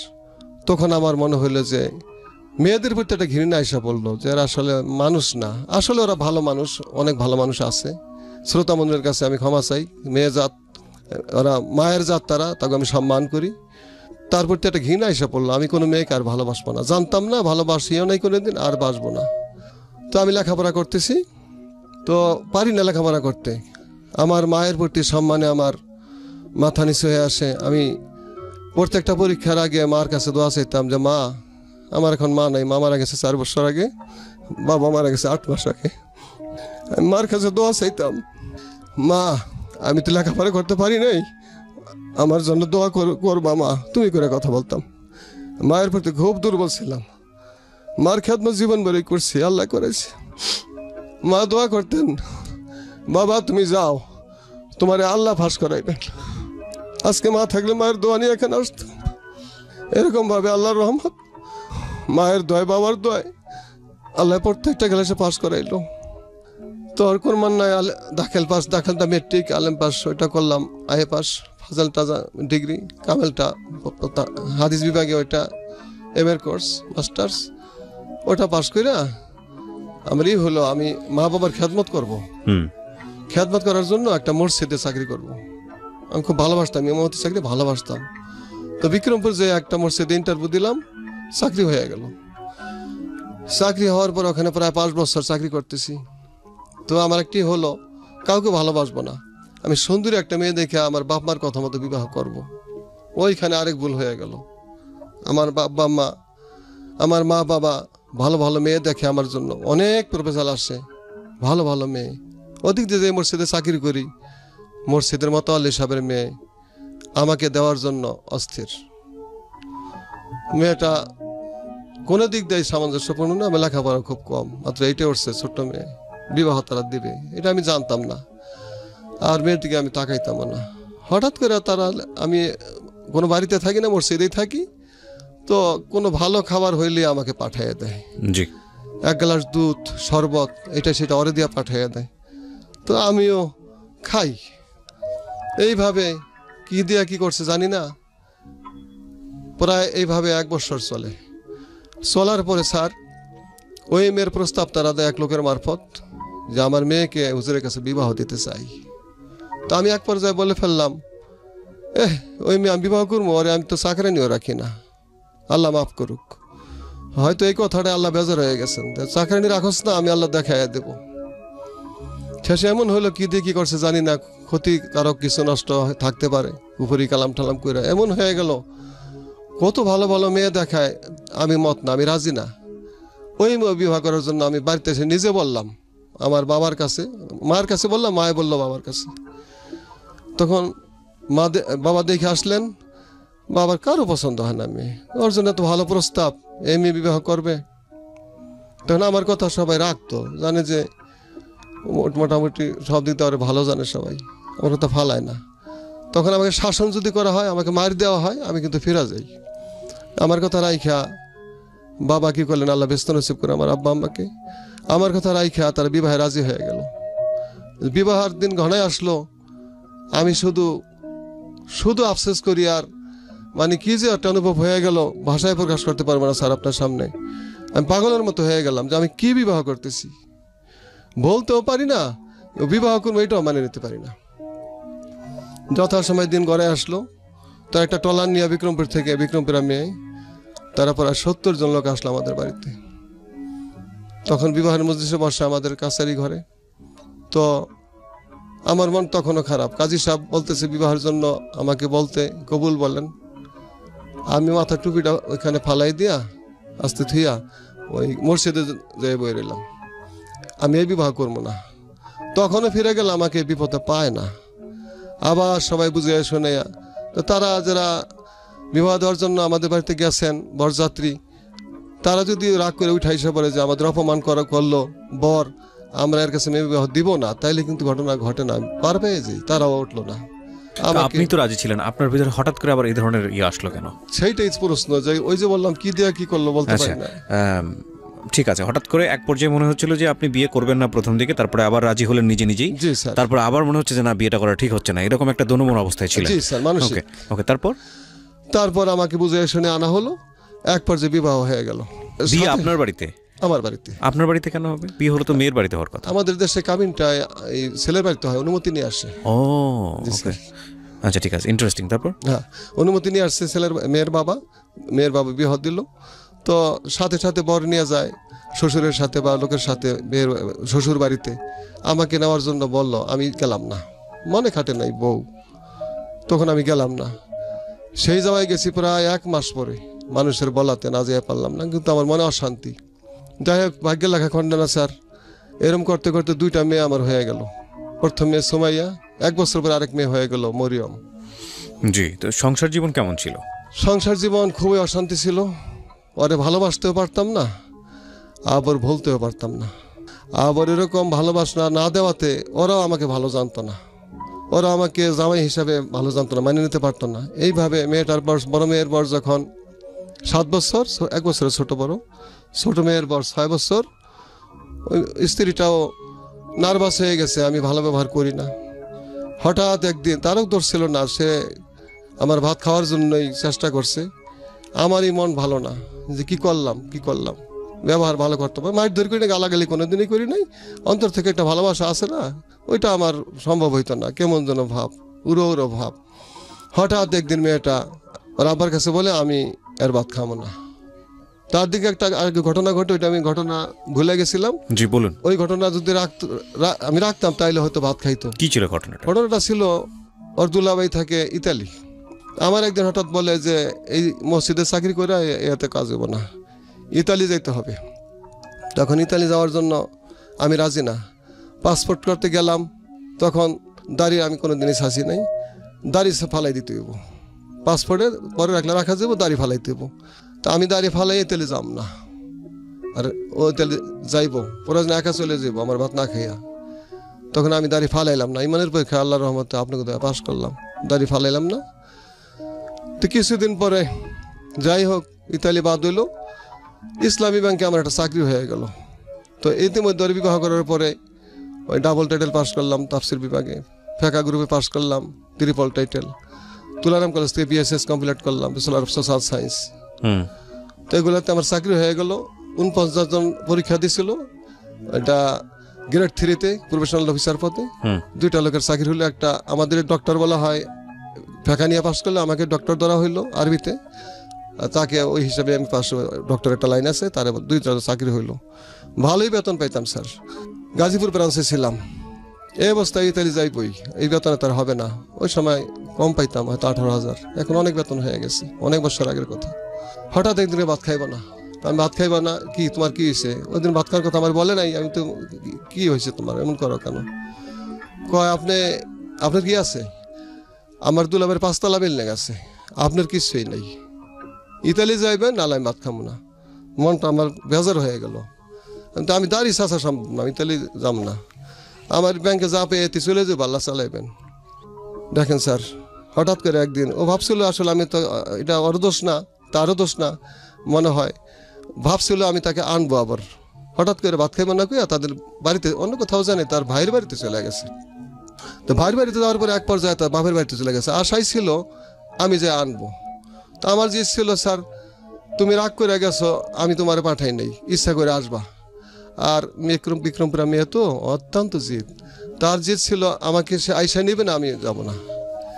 তখন আমার মনে হইলো যে মেয়েদের প্রতি একটা ঘৃণা এসে পড়লো, যে এরা আসলে মানুষ না। আসলে ওরা ভালো মানুষ, অনেক ভালো মানুষ আছে। শ্রোতা মন্দিরের কাছে আমি ক্ষমা চাই। মেয়ে জাত, ওরা মায়ের জাত, তাকে আমি সম্মান করি। তার প্রতি একটা ঘৃণা এসে পড়লো। আমি কোনো মেয়েকে আর ভালোবাসবো না, জানতাম না, ভালোবাসিও নাই কোনোদিন, আর বাসবো না। তো আমি লেখাপড়া করতেছি, তো পারি না লেখাপড়া করতে। আমার মায়ের প্রতি সম্মানে আমার মাথা নিচু হয়ে আসে। আমি প্রত্যেকটা পরীক্ষার আগে মার কাছে দোয়া চাইতাম যে মা, আমার এখন মা নাই, মা মারা গেছে 4 বছর আগে, বাবা মারা গেছে 8 মাস আগে। আমি মার কাছে দোয়া চাইতাম, মা আমি তো লেখাপড়া করতে পারি নাই, আমার জন্য দোয়া করবা মা, তুমি করে কথা বলতাম। মায়ের প্রতি খুব দুর্বল ছিলাম। মার খেদমত জীবন ভরে করছি, আল্লাহ করেছে। মা দোয়া করতেন, বাবা তুমি যাও, তোমার আল্লাহ ফাঁস করাইবেন। আজকে মা থাকলে মায়ের দোয়া নিয়ে এখানে আসতাম। এরকম ভাবে আল্লাহর রহমত, মায়ের দয়, বাবার দয়, আল্লাহ প্রত্যেকটা ক্লাসে পাস করাইলো। তো আর কোন মান নাই, দাখিল পাস, দাখিলটা মেট্রিক, আলেম পাস, ওইটা করলাম, আয়ে পাস, ফাজল তাজা ডিগ্রি, কামেলটা হাদিস বিভাগে ওইটা এমএর কোর্স, মাস্টার্স, ওটা পাস করে আমার হলো আমি মা বাবার খেদমত করব। খেদমত করার জন্য একটা মসজিদে চাকরি করব। আমি খুব ভালোবাসতাম, ইমামতি চাকরি ভালোবাসতাম। তো বিক্রমপুর যে একটা মসজিদে ইন্টারভিউ দিলাম, চাকরি হয়ে গেল। চাকরি হওয়ার পর ওখানে প্রায় 5 বছর চাকরি করতেছি। তো আমার একটি হলো, কাউকে ভালোবাসবো না, আমি সুন্দরী একটা মেয়ে দেখে আমার বাপ মার কথা মতো বিবাহ করব। ওইখানে আরেক ভুল হয়ে গেল। আমার আমার মা বাবা ভালো ভালো মেয়ে দেখে আমার জন্য, অনেক প্রপোজাল আসে, ভালো ভালো মেয়ে। ওদিক দিয়ে যে মসজিদে চাকরি করি, মসজিদের মতো আলী সাহেবের মেয়ে আমাকে দেওয়ার জন্য অস্থির। মেয়েটা কোনো দিক দিয়ে সামঞ্জস্যপূর্ণ না, আমি লেখাপড়া খুব কম, মাত্র 8-এ উঠছে, ছোট্ট মেয়ে, বিবাহ তারা দিবে এটা আমি জানতাম না, আর মেয়েটিকে আমি তাকাইতাম না। হঠাৎ করে তারা, আমি কোনো বাড়িতে থাকি না, মসজিদেই থাকি, তো কোনো ভালো খাবার হইলে আমাকে পাঠিয়ে দেয়। জি, 1 গ্লাস দুধ, শরবত, এটা সেটা অরে দিয়া পাঠিয়ে দেয়। তো আমিও খাই। এইভাবে কি দিয়া কি করছে জানি না, প্রায় এইভাবে 1 বছর চলে। চলার পরে স্যার ওই মেয়ের প্রস্তাব তারা দেয় এক লোকের মারফত, যে আমার মেয়েকে হুজুরের কাছে বিবাহ দিতে চাই। তো আমি এক পর্যায়ে বলে ফেললাম, ওই মেয়ে আমি বিবাহ করবো, ওরে আমি তো চাকরানিও রাখি না, আল্লাহ মাফ করুক। হয়তো এই কথাটা আল্লাহ বেজার হয়ে গেছেন, চাকরানি রাখস না, আমি আল্লাহ দেখাইয়া দেব। শেষে এমন হলো, কি দিয়ে কি করছে জানি না, ক্ষতিকারক কিছু নষ্ট থাকতে পারে, উপরি কালাম টালাম করে এমন হয়ে গেল। কত ভালো ভালো মেয়ে দেখায়, আমি মত না, আমি রাজি না। ওই মেয়ে বিবাহ করার জন্য আমি বাড়িতে এসে নিজে বললাম, আমার বাবার কাছে, মায়ের কাছে বললাম, মায়ে বললো বাবার কাছে। তখন বাবা দেখে আসলেন, বাবার কারো পছন্দ হয় না মেয়ে, ওর জন্য তো ভালো প্রস্তাব, এই মেয়ে বিবাহ করবে। তখন আমার কথা সবাই রাখতো, জানে যে মোটামুটি সব দিক দিয়ে ভালো জানে সবাই, আমার কথা ফালায় না। তখন আমাকে শাসন যদি করা হয়, আমাকে মার দেওয়া হয়, আমি কিন্তু ফিরা যাই। আমার কথা রাইখা বাবা কি করলেন, আল্লাহ ব্যস্ত নসিব করে আমার আব্বা আম্মাকে, আমার কথা রাইখা তারা বিবাহে রাজি হয়ে গেল। বিবাহের দিন ঘনায় আসলো, আমি শুধু আফসোস করি, আর মানে কি যে একটা অনুভব হয়ে গেল, ভাষায় প্রকাশ করতে পারবো না স্যার আপনার সামনে। আমি পাগলের মতো হয়ে গেলাম যে আমি কি বিবাহ করতেছি, বলতেও পারি না, বিবাহ করবো এটাও মানে নিতে পারি না। যথাসময় দিন গড়ে আসলো, তো একটা টলার নিয়ে বিক্রমপুর থেকে, বিক্রমপুর মেয়ে, তারা প্রায় 70 জন লোক আসলো আমাদের বাড়িতে। তখন বিবাহের মজলিসে বসে আমাদের কাছারি ঘরে। তো আমার মন তখনও খারাপ। কাজী সাহেব বলতেছে বিবাহের জন্য আমাকে বলতে কবুল বলেন। আমি মাথার টুপিটা ওইখানে ফালাই দিয়া আস্তে থুইয়া ওই মসজিদে যেয়ে বই রইলাম, আমি এই বিবাহ করবো না। তখনও ফিরে গেলে আমাকে বিপদে পায় না। আবার সবাই বুঝে শুনে, তো তারা যারা বিবাহ দেওয়ার জন্য আমাদের বাড়িতে গেছেন বরযাত্রী, তারা যদি রাগ করে উঠাইসে পড়ে যে আমাদের অপমান করলো বর, আমরা এর কাছে মেয়ে বিবাহ দিব না, তাইলে কিন্তু ঘটনা ঘটে না, পার পেয়ে যাই। তারাও উঠলো না। আপনি তো রাজি ছিলেন, আপনার ভিতরে হঠাৎ করে আবার এই ধরনের আসলো কেন? সেইটাই প্রশ্ন, যে ওই যে বললাম কি দেয়া কি করলো বলতে পারি না। ঠিক আছে, হঠাৎ করে এক পর্যায়ে মনে হচ্ছিল যে আপনি বিয়ে করবেন না প্রথম দিকে, তারপরে আবার রাজি হলেন নিজে নিজেই, তারপর আবার মনে হচ্ছে যে না বিয়েটা করা ঠিক হচ্ছে না, এরকম একটা দোনমন অবস্থায় ছিলেন। জি স্যার, মানসিক। ওকে, তারপর আমাকে বুঝে শুনে আনা হলো, এক পর্যায়ে বিবাহ হয়ে গেল। বিয়ে আপনার বাড়িতে? আমার বাড়িতে। আপনার বাড়িতে কেন হবে? বিয়ে হলো তো মেয়ের বাড়িতে হওয়ার কথা। আমাদের দেশে কাবিনটা এই ছেলের বাড়িতে হয়, অনুমতি নিয়ে আসে। ও ওকে, আচ্ছা ঠিক আছে, ইন্টারেস্টিং। তারপর? হ্যাঁ, অনুমতি নিয়ে আসছে মেয়ের বাবা বিয়ে দিল। তো সাথে সাথে বর নিয়ে যায় শ্বশুরের সাথে বা লোকের সাথে মেয়ের শ্বশুর বাড়িতে। আমাকে নেওয়ার জন্য বলল, আমি গেলাম না, মনে খাটে নাই বউ, তখন আমি গেলাম না। সেই জায়গায় গেছি প্রায় 1 মাস পরে, মানুষের বলাতে না যেতে পারলাম না, কিন্তু আমার মনে অশান্তি। যাই হোক, ভাগ্যের লেখা খণ্ডনা স্যার। এরম করতে করতে 2টা মেয়ে আমার হয়ে গেল। প্রথম মেয়ে সুমাইয়া, 1 বছর পরে আরেক মেয়ে হয়ে গেল মরিয়ম। জি, তো সংসার জীবন কেমন ছিল? সংসার জীবন খুবই অশান্তি ছিল। ওরে ভালোবাসতেও পারতাম না, আবার ভুলতেও পারতাম না। আবার এরকম ভালোবাসা না দেওয়াতে ওরাও আমাকে ভালো জানতো না, ওরা আমাকে জামাই হিসাবে ভালো জানতো না, মানিয়ে নিতে পারতো না। এইভাবে মেয়েটার বয়স, বড় মেয়ের বয়স যখন 7 বছর, 1 বছরের ছোট মেয়ের বয়স 6 বছর, ওই স্ত্রীটাও নার্ভাস হয়ে গেছে, আমি ভালো ব্যবহার করি না। হঠাৎ একদিন, তারও দোষ ছিল না, সে আমার ভাত খাওয়ার জন্যই চেষ্টা করছে। আমারই মন ভালো না, যে কি করলাম, ব্যবহার ভালো করতে হবে, মাইট ধরে করি না, গালাগালি কোনোদিনই করি নাই। অন্তর থেকে একটা ভালোবাসা আছে না, ওইটা আমার সম্ভব হইতো না। কেমন যেন ভাব, উড়ো ভাব। হঠাৎ একদিন মেয়েটা ওর আব্বার কাছে বলে, আমি এর ভাত খাবো না। তার দিকে একটা ঘটনা ঘটে, ওইটা আমি ঘটনা ভুলে গেছিলাম। জি বলুন। ওই ঘটনা যদি আমি রাখতাম তাইলে হয়তো ভাত খাইতো। কি ছিল ঘটনাটা? ঘটনাটা ছিল, ওর দুলাভাই থাকে ইতালি। আমার একদিন হঠাৎ বলে যে এই মসজিদে চাকরি করে এতে কাজ হবো না, ইতালি যাইতে হবে। তখন ইতালি যাওয়ার জন্য আমি রাজি না। পাসপোর্ট করতে গেলাম, তখন দাড়ি আমি কোনো দিনই ছাঁচি নাই, দাড়ি ফালাই দিতে হইব। পাসপোর্টে পরে রাখা যাবো, দাড়ি ফালাইতে হইব। তা আমি দাড়ি ফালাই ইতালি যাম না, আর ও ইতালি যাইব, প্রয়োজন একা চলে যাইব আমার ভাত না খাইয়া। তখন আমি দাড়ি ফালাইলাম না, ইমানের পরীক্ষা আল্লাহর রহমতে আপনাকে পাস করলাম, দাড়ি ফালাইলাম না। তো কিছুদিন পরে যাই হোক, ইতালি বাদ হইল, ইসলামী ব্যাংকে আমার একটা চাকরি হয়ে গেল। তো ইতিমধ্যে বিবাহ করার পরে ওই ডাবল টাইটেল পাস করলাম তাফসির বিভাগে, ফেকা গ্রুপে পাস করলাম, ট্রিপল টাইটেল। তুলারাম কলেজ থেকে BSS কমপ্লিট করলাম, ব্যাচেলর অফ সোশ্যাল সায়েন্স। তো এগুলোতে আমার চাকরি হয়ে গেল। 49 জন পরীক্ষা দিছিল, এটা গ্রেড 3-তে প্রফেশনাল অফিসার পদে। 2টা লোকের চাকরি হলো, একটা আমাদের ডক্টর বলা হয়, ফেকা নিয়ে পাস করলে আমাকে ডক্টর ধরা হইলো আরবিতে, তাকে ওই হিসাবে আমি পাস, ডক্টর একটা লাইন আছে, তার 2টা চাকরি হইলো। ভালোই বেতন পাইতাম স্যার। গাজীপুর ব্রাঞ্চে ছিলাম। এই অবস্থায় ইতালি যাইবই, এই বেতনে তার হবে না। ওই সময় কম পাইতাম, হয়তো 18,000, এখন অনেক বেতন হয়ে গেছে, অনেক বছর আগের কথা। হঠাৎ একদিনে ভাত খাইব না, আমি ভাত খাইব না, কি তোমার কি হয়েছে? ওই দিন ভাত খাওয়ার কথা আমার বলে নাই। আমি তো, কি হয়েছে তোমার, এমন করো কেন? কয়, আপনার কি আছে? আমার দুলাভের 5তলা বিল্ডিং আছে, আপনার কিছুই নেই, ইতালি যাইবেন, নাহলে আমি ভাত খাবো না। মনটা আমার বেজার হয়ে গেল। আমি দাঁড়ি চাষা সম্ভব না, ইতালি যাব না, আমার ব্যাংকে যা পেয়ে এতে চলে যাবো, আল্লাহ চালাইবেন। দেখেন স্যার, হঠাৎ করে একদিন ও ভাবছিল, আসলে আমি তো, এটা ওর দোষ না, তারও দোষ না মনে হয়, ভাবছিল আমি তাকে আনবো আবার। হঠাৎ করে ভাত খাইব না কইয়া তাদের বাড়িতে, অন্য কোথাও জানে, তার ভাইয়ের বাড়িতে চলে গেছে। তো ভাইয়ের বাড়িতে যাওয়ার পরে এক পর্যায়ে তার বাপের বাড়িতে চলে গেছে। আশাই ছিল আমি যে আনবো। তো আমার যে ছিল, স্যার তুমি রাগ করে গেছো, আমি তোমার পাঠাই নেই, ইচ্ছা করে আসবা। আর বিক্রমপুরা মেয়ে তো অত্যন্ত জিদ, তার জিদ ছিল আমাকে সে আইসা নিবে না, আমি যাব না।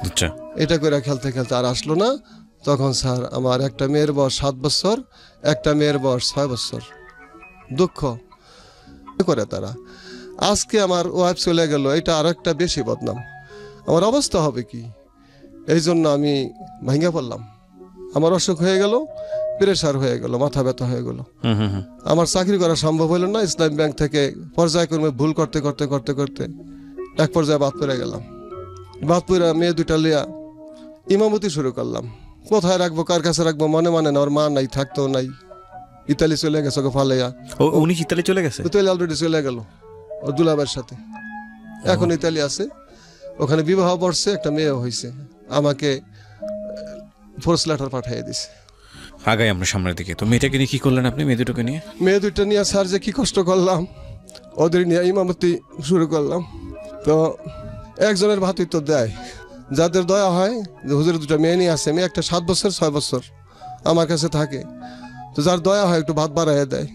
আচ্ছা, এটা করে খেলতে খেলতে আর আসলো না। তখন স্যার আমার একটা মেয়ের বয়স 7 বছর, একটা মেয়ের বয়স 6 বছর। দুঃখ করে তারা। আজকে আমার ওয়াইফ চলে গেল, এটা আর একটা বেশি বদনাম, আমার অবস্থা হবে কি? এই জন্য আমি ভেঙে পড়লাম। আমার অসুখ হয়ে গেল, প্রেশার হয়ে গেল, মাথা ব্যথা হয়ে গেল, আমার চাকরি করা সম্ভব হলো না। ইসলাম ব্যাংক থেকে পর্যায়ক্রমে ভুল করতে করতে করতে করতে এক পর্যায়ে বাদ পড়ে গেলাম। বাদ পড়ে মেয়ে দুটা লিয়া ইমামতি শুরু করলাম। কোথায় রাখবো, কার কাছে রাখবো, মনে মানে না। ওর মা নাই, থাকতেও নাই, ইতালি চলে গেছে ওকে ফালাইয়া। উনি ইতালি চলে গেছে? ইতালি অলরেডি চলে গেল ওর দুলাবের সাথে, এখন ইতালি আছে, ওখানে বিবাহ পড়ছে, একটা মেয়েও হয়েছে। আমাকে ফোর্স লেটার পাঠিয়ে দিছে। আগাই আমরা সামনের দিকে। তো মেয়েটাকে নিয়ে কি করলেন আপনি, মেয়ে দুটোকে নিয়ে? মেয়ে দুইটা নিয়ে স্যার যে কি কষ্ট করলাম, ওদের নিয়ে ইমামতি শুরু করলাম। তো একজনের ভাতই তো দেয়, যাদের দয়া হয় যে হুজুরের দুটো মেয়ে নিয়ে আসে, মেয়ে একটা 7 বছর 6 বছর আমার কাছে থাকে, তো যার দয়া হয় একটু ভাত বাড়াইয়া দেয়।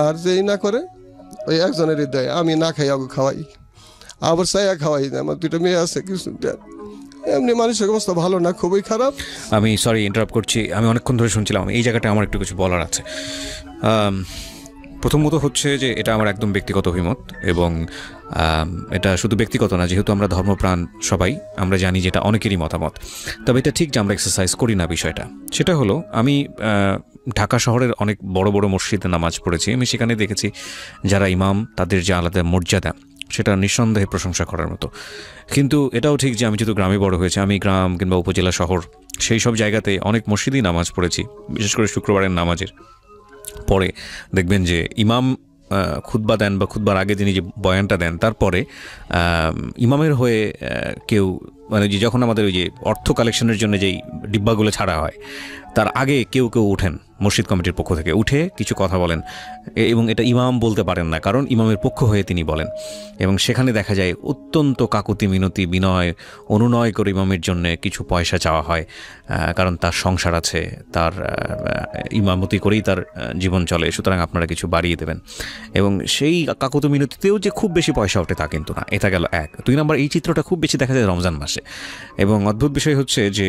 আর যেই না করে ওই একজনেরই দেয়, আমি না খাই ওকে খাওয়াই, আবার চাইয়া খাওয়াই না। আমার দুটো মেয়ে আছে, কিছু এমনি মানুষের অবস্থা ভালো না, খুবই খারাপ। আমি সরি ইন্টারাপ্ট করছি, আমি অনেকক্ষণ ধরে শুনছিলাম। এই জায়গাটা আমার একটু কিছু বলার আছে। প্রথমত হচ্ছে যে এটা আমার একদম ব্যক্তিগত অভিমত, এবং এটা শুধু ব্যক্তিগত না, যেহেতু আমরা ধর্মপ্রাণ সবাই, আমরা জানি যে এটা অনেকেরই মতামত। তবে এটা ঠিক যে আমরা এক্সারসাইজ করি না বিষয়টা। সেটা হলো, আমি ঢাকা শহরের অনেক বড় বড় মসজিদে নামাজ পড়েছি। আমি সেখানে দেখেছি যারা ইমাম, তাদের যে আলাদা মর্যাদা, সেটা নিঃসন্দেহে প্রশংসা করার মতো। কিন্তু এটাও ঠিক যে আমি যেহেতু গ্রামে বড় হয়েছি, আমি গ্রাম কিংবা উপজেলা শহর সেই সব জায়গাতে অনেক মসজিদেই নামাজ পড়েছি, বিশেষ করে শুক্রবারের নামাজের পরে দেখবেন যে ইমাম খুতবা দেন, বা খুতবার আগে যিনি যে বয়ানটা দেন, তারপরে ইমামের হয়ে কেউ, মানে যে যখন আমাদের ওই যে অর্থ কালেকশনের জন্য যেই ডিব্বাগুলো ছাড়া হয়, তার আগে কেউ কেউ উঠেন মসজিদ কমিটির পক্ষ থেকে, উঠে কিছু কথা বলেন, এবং এটা ইমাম বলতে পারেন না, কারণ ইমামের পক্ষ হয়ে তিনি বলেন। এবং সেখানে দেখা যায় অত্যন্ত কাকুতি মিনতি, বিনয় অনুনয় করে ইমামের জন্য কিছু পয়সা চাওয়া হয়, কারণ তার সংসার আছে, তার ইমামতি করেই তার জীবন চলে, সুতরাং আপনারা কিছু বাড়িয়ে দেবেন। এবং সেই কাকুতি মিনতিতেও যে খুব বেশি পয়সা ওঠে তা কিন্তু না। এটা গেল এক। 2 নম্বর, এই চিত্রটা খুব বেশি দেখা যায় রমজান মাসে। এবং অদ্ভুত বিষয় হচ্ছে যে